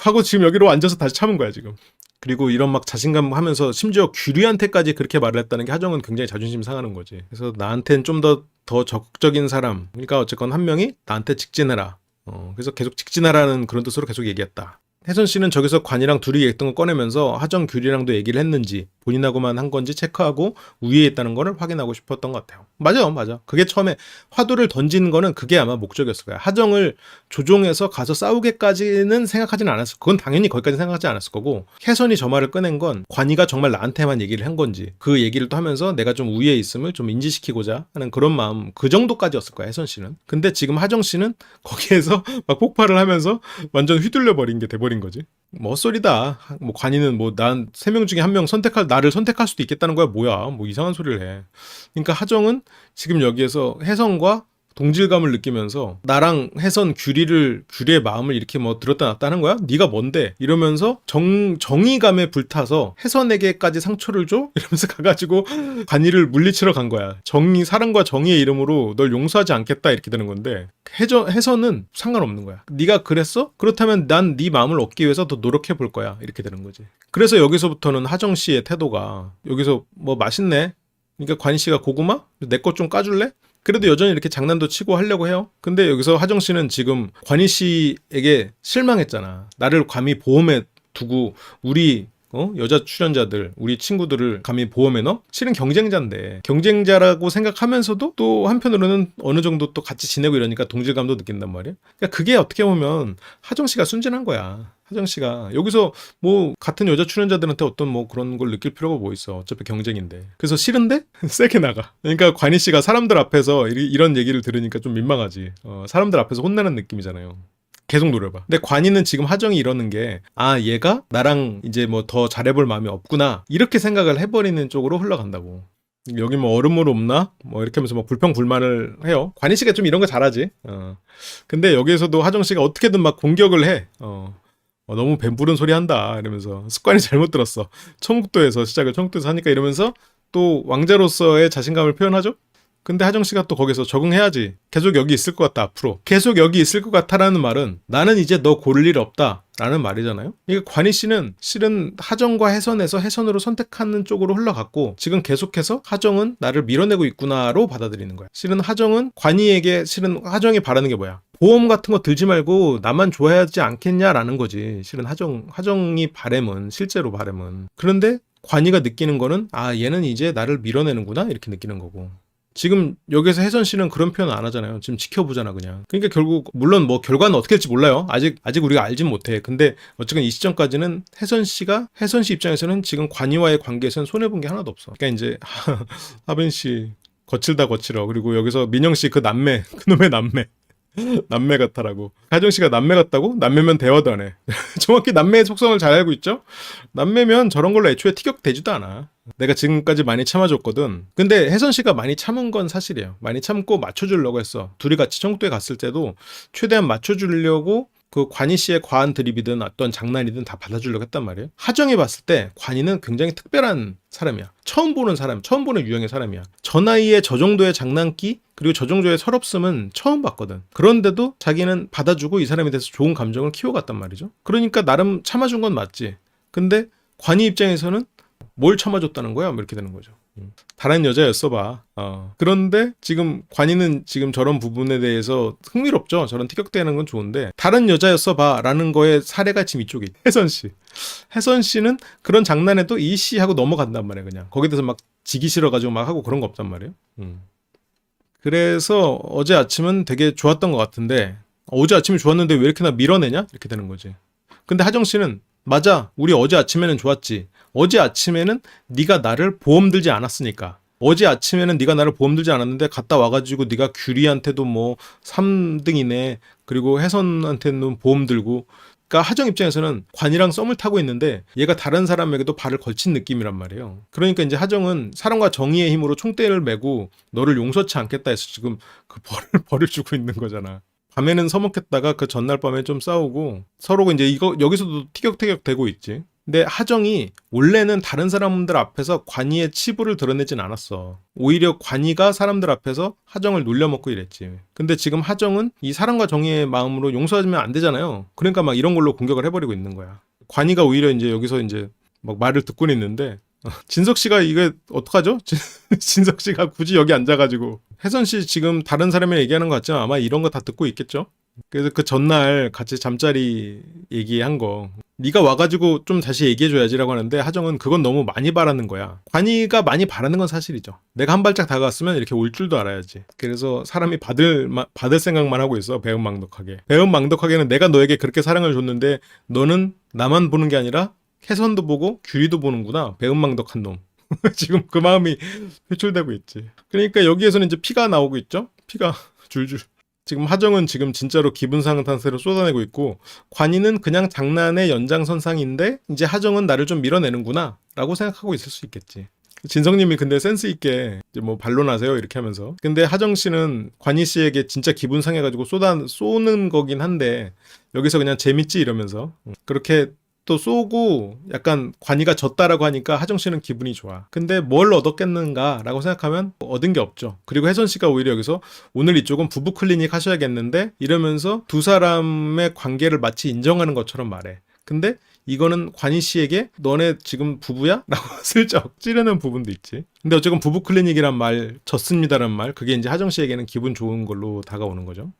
S1: 하고 지금 여기로 앉아서 다시 참은 거야 지금. 그리고 이런 막 자신감 하면서 심지어 규리한테까지 그렇게 말을 했다는 게 하정은 굉장히 자존심 상하는 거지. 그래서 나한텐 좀 더 적극적인 사람. 그러니까 어쨌건 한 명이 나한테 직진해라. 그래서 계속 직진하라는 그런 뜻으로 계속 얘기했다. 혜선 씨는 저기서 관이랑 둘이 얘기했던 거 꺼내면서 하정 규리랑도 얘기를 했는지 본인하고만 한 건지 체크하고 우위에 있다는 거를 확인하고 싶었던 것 같아요. 맞아. 그게 처음에 화두를 던지는 거는 그게 아마 목적이었을 거야. 하정을 조종해서 가서 싸우게까지는 생각하지는 않았을. 그건 당연히 거기까지 생각하지 않았을 거고 혜선이 저 말을 꺼낸 건 관이가 정말 나한테만 얘기를 한 건지 그 얘기를 또 하면서 내가 좀 우위에 있음을 좀 인지시키고자 하는 그런 마음 그 정도까지였을 거야 혜선 씨는. 근데 지금 하정 씨는 거기에서 막 폭발을 하면서 완전 휘둘려 버린 게 돼버린 거지. 뭐 헛소리다. 뭐 관이는 뭐 난 3명 중에 한 명 나를 선택할 수도 있겠다는 거야. 뭐야. 뭐 이상한 소리를 해. 그러니까 하정은 지금 여기에서 혜선과 동질감을 느끼면서 나랑 혜선 규리의 마음을 이렇게 뭐 들었다 놨다 하는 거야? 네가 뭔데? 이러면서 정의감에 불타서 혜선에게까지 상처를 줘? 이러면서 가가지고 관이를 물리치러 간 거야. 사랑과 정의의 이름으로 널 용서하지 않겠다 이렇게 되는 건데 혜선은 상관없는 거야. 네가 그랬어? 그렇다면 난 네 마음을 얻기 위해서 더 노력해 볼 거야. 이렇게 되는 거지. 그래서 여기서부터는 하정 씨의 태도가 여기서 뭐 맛있네? 그러니까 관이 씨가 고구마? 내 것 좀 까줄래? 그래도 여전히 이렇게 장난도 치고 하려고 해요. 근데 여기서 하정 씨는 지금 관희 씨에게 실망했잖아. 나를 감히 보험에 두고 우리 여자 출연자들, 우리 친구들을 감히 보험에 넣어? 실은 경쟁자인데 경쟁자라고 생각하면서도 또 한편으로는 어느 정도 또 같이 지내고 이러니까 동질감도 느낀단 말이야. 그러니까 그게 어떻게 보면 하정 씨가 순진한 거야. 하정 씨가 여기서 뭐 같은 여자 출연자들한테 어떤 뭐 그런 걸 느낄 필요가 뭐 있어. 어차피 경쟁인데. 그래서 싫은데 세게 나가. 그러니까 관희 씨가 사람들 앞에서 이런 얘기를 들으니까 좀 민망하지. 사람들 앞에서 혼나는 느낌이잖아요. 계속 노려봐. 근데 관이는 지금 하정이 이러는 게 얘가 나랑 이제 뭐 더 잘해볼 마음이 없구나 이렇게 생각을 해버리는 쪽으로 흘러간다고. 여기 뭐 얼음물 없나? 뭐 이렇게 하면서 막 불평불만을 해요. 관희 씨가 좀 이런 거 잘하지. 근데 여기에서도 하정 씨가 어떻게든 막 공격을 해. 너무 뱀부른 소리 한다 이러면서 습관이 잘못 들었어. 청국도에서 시작을 청국도에서 하니까 이러면서 또 왕자로서의 자신감을 표현하죠. 근데 하정 씨가 또 거기서 적응해야지. 계속 여기 있을 것 같다, 앞으로. 계속 여기 있을 것 같다라는 말은 나는 이제 너 고를 일 없다. 라는 말이잖아요. 이게 관희 씨는 실은 하정과 혜선에서 혜선으로 선택하는 쪽으로 흘러갔고 지금 계속해서 하정은 나를 밀어내고 있구나로 받아들이는 거야. 실은 하정은 관희에게 실은 하정이 바라는 게 뭐야? 보험 같은 거 들지 말고 나만 좋아하지 않겠냐라는 거지. 실은 하정이 바램은 실제로 바램은. 그런데 관희가 느끼는 거는 아 얘는 이제 나를 밀어내는구나 이렇게 느끼는 거고. 지금 여기서 혜선 씨는 그런 표현 안 하잖아요. 지금 지켜보잖아 그냥. 그러니까 결국 물론 뭐 결과는 어떻게 될지 몰라요. 아직 우리가 알진 못해. 근데 어쨌든 이 시점까지는 혜선 씨 입장에서는 지금 관이와의 관계에서는 손해 본 게 하나도 없어. 그러니까 이제 하빈 씨 거칠다 거칠어. 그리고 여기서 민영 씨 그 남매 그놈의 남매 같다라고. 하정 씨가 남매 같다고? 남매면 대화도 안 해. 정확히 남매의 속성을 잘 알고 있죠? 남매면 저런 걸로 애초에 티격되지도 않아. 내가 지금까지 많이 참아줬거든. 근데 혜선 씨가 많이 참은 건 사실이에요. 많이 참고 맞춰주려고 했어. 둘이 같이 청도에 갔을 때도 최대한 맞춰주려고 그 관희 씨의 과한 드립이든 어떤 장난이든 다 받아주려고 했단 말이에요. 하정이 봤을 때 관희는 굉장히 특별한 사람이야. 처음 보는 유형의 사람이야. 저 나이에 저 정도의 장난기 그리고 저 정도의 철없음은 처음 봤거든. 그런데도 자기는 받아주고 이 사람에 대해서 좋은 감정을 키워갔단 말이죠. 그러니까 나름 참아준 건 맞지. 근데 관희 입장에서는 뭘 참아줬다는 거야? 뭐 이렇게 되는 거죠. 다른 여자였어 봐. 그런데 지금 관이는 지금 저런 부분에 대해서 흥미롭죠. 저런 티격대는 건 좋은데 다른 여자였어 봐 라는 거에 사례가 지금 이쪽에 혜선 씨는 그런 장난에도 이씨 하고 넘어간단 말이에요. 그냥 거기에 대해서 막 지기 싫어가지고 막 하고 그런 거 없단 말이에요. 그래서 어제 아침은 되게 좋았던 것 같은데 어제 아침이 좋았는데 왜 이렇게 나 밀어내냐? 이렇게 되는 거지. 근데 하정 씨는 맞아. 우리 어제 아침에는 좋았지. 어제 아침에는 네가 나를 보험 들지 않았으니까. 어제 아침에는 네가 나를 보험 들지 않았는데 갔다 와가지고 네가 규리한테도 뭐 3등이네. 그리고 혜선한테는 보험 들고. 그러니까 하정 입장에서는 관이랑 썸을 타고 있는데 얘가 다른 사람에게도 발을 걸친 느낌이란 말이에요. 그러니까 이제 하정은 사랑과 정의의 힘으로 총대를 메고 너를 용서치 않겠다 해서 지금 그 벌을 주고 있는 거잖아. 밤에는 서먹했다가 그 전날 밤에 좀 싸우고 서로 이제 이거 여기서도 티격태격 되고 있지. 근데 하정이 원래는 다른 사람들 앞에서 관이의 치부를 드러내진 않았어. 오히려 관이가 사람들 앞에서 하정을 놀려먹고 이랬지. 근데 지금 하정은 이 사랑과 정의의 마음으로 용서하면 안 되잖아요. 그러니까 막 이런 걸로 공격을 해버리고 있는 거야. 관이가 오히려 이제 여기서 이제 막 말을 듣고는 있는데 진석 씨가 이게 어떡하죠? 진석 씨가 굳이 여기 앉아가지고 혜선 씨 지금 다른 사람이 얘기하는 것 같지만 아마 이런 거 다 듣고 있겠죠? 그래서 그 전날 같이 잠자리 얘기한 거 네가 와가지고 좀 다시 얘기해줘야지라고 하는데 하정은 그건 너무 많이 바라는 거야. 관이가 많이 바라는 건 사실이죠. 내가 한 발짝 다가왔으면 이렇게 올 줄도 알아야지. 그래서 사람이 받을 생각만 하고 있어. 배은망덕하게. 배은망덕하게는 내가 너에게 그렇게 사랑을 줬는데 너는 나만 보는 게 아니라 혜선도 보고 규리도 보는구나. 배은망덕한 놈. 지금 그 마음이 표출되고 있지. 그러니까 여기에서는 이제 피가 나오고 있죠. 피가 줄줄. 지금 하정은 지금 진짜로 기분 상탄세로 쏟아내고 있고 관이는 그냥 장난의 연장선상인데 이제 하정은 나를 좀 밀어내는구나 라고 생각하고 있을 수 있겠지. 진성님이 근데 센스 있게 이제 뭐 반론하세요 이렇게 하면서. 근데 하정 씨는 관이 씨에게 진짜 기분 상해가지고 쏘는 거긴 한데 여기서 그냥 재밌지 이러면서 그렇게 또 쏘고 약간 관이가 졌다라고 하니까 하정 씨는 기분이 좋아. 근데 뭘 얻었겠는가라고 생각하면 얻은 게 없죠. 그리고 혜선 씨가 오히려 여기서 오늘 이쪽은 부부 클리닉 하셔야겠는데 이러면서 두 사람의 관계를 마치 인정하는 것처럼 말해. 근데 이거는 관희 씨에게 너네 지금 부부야? 라고 슬쩍 찌르는 부분도 있지. 근데 어쨌든 부부 클리닉이란 말, 졌습니다란 말, 그게 이제 하정 씨에게는 기분 좋은 걸로 다가오는 거죠.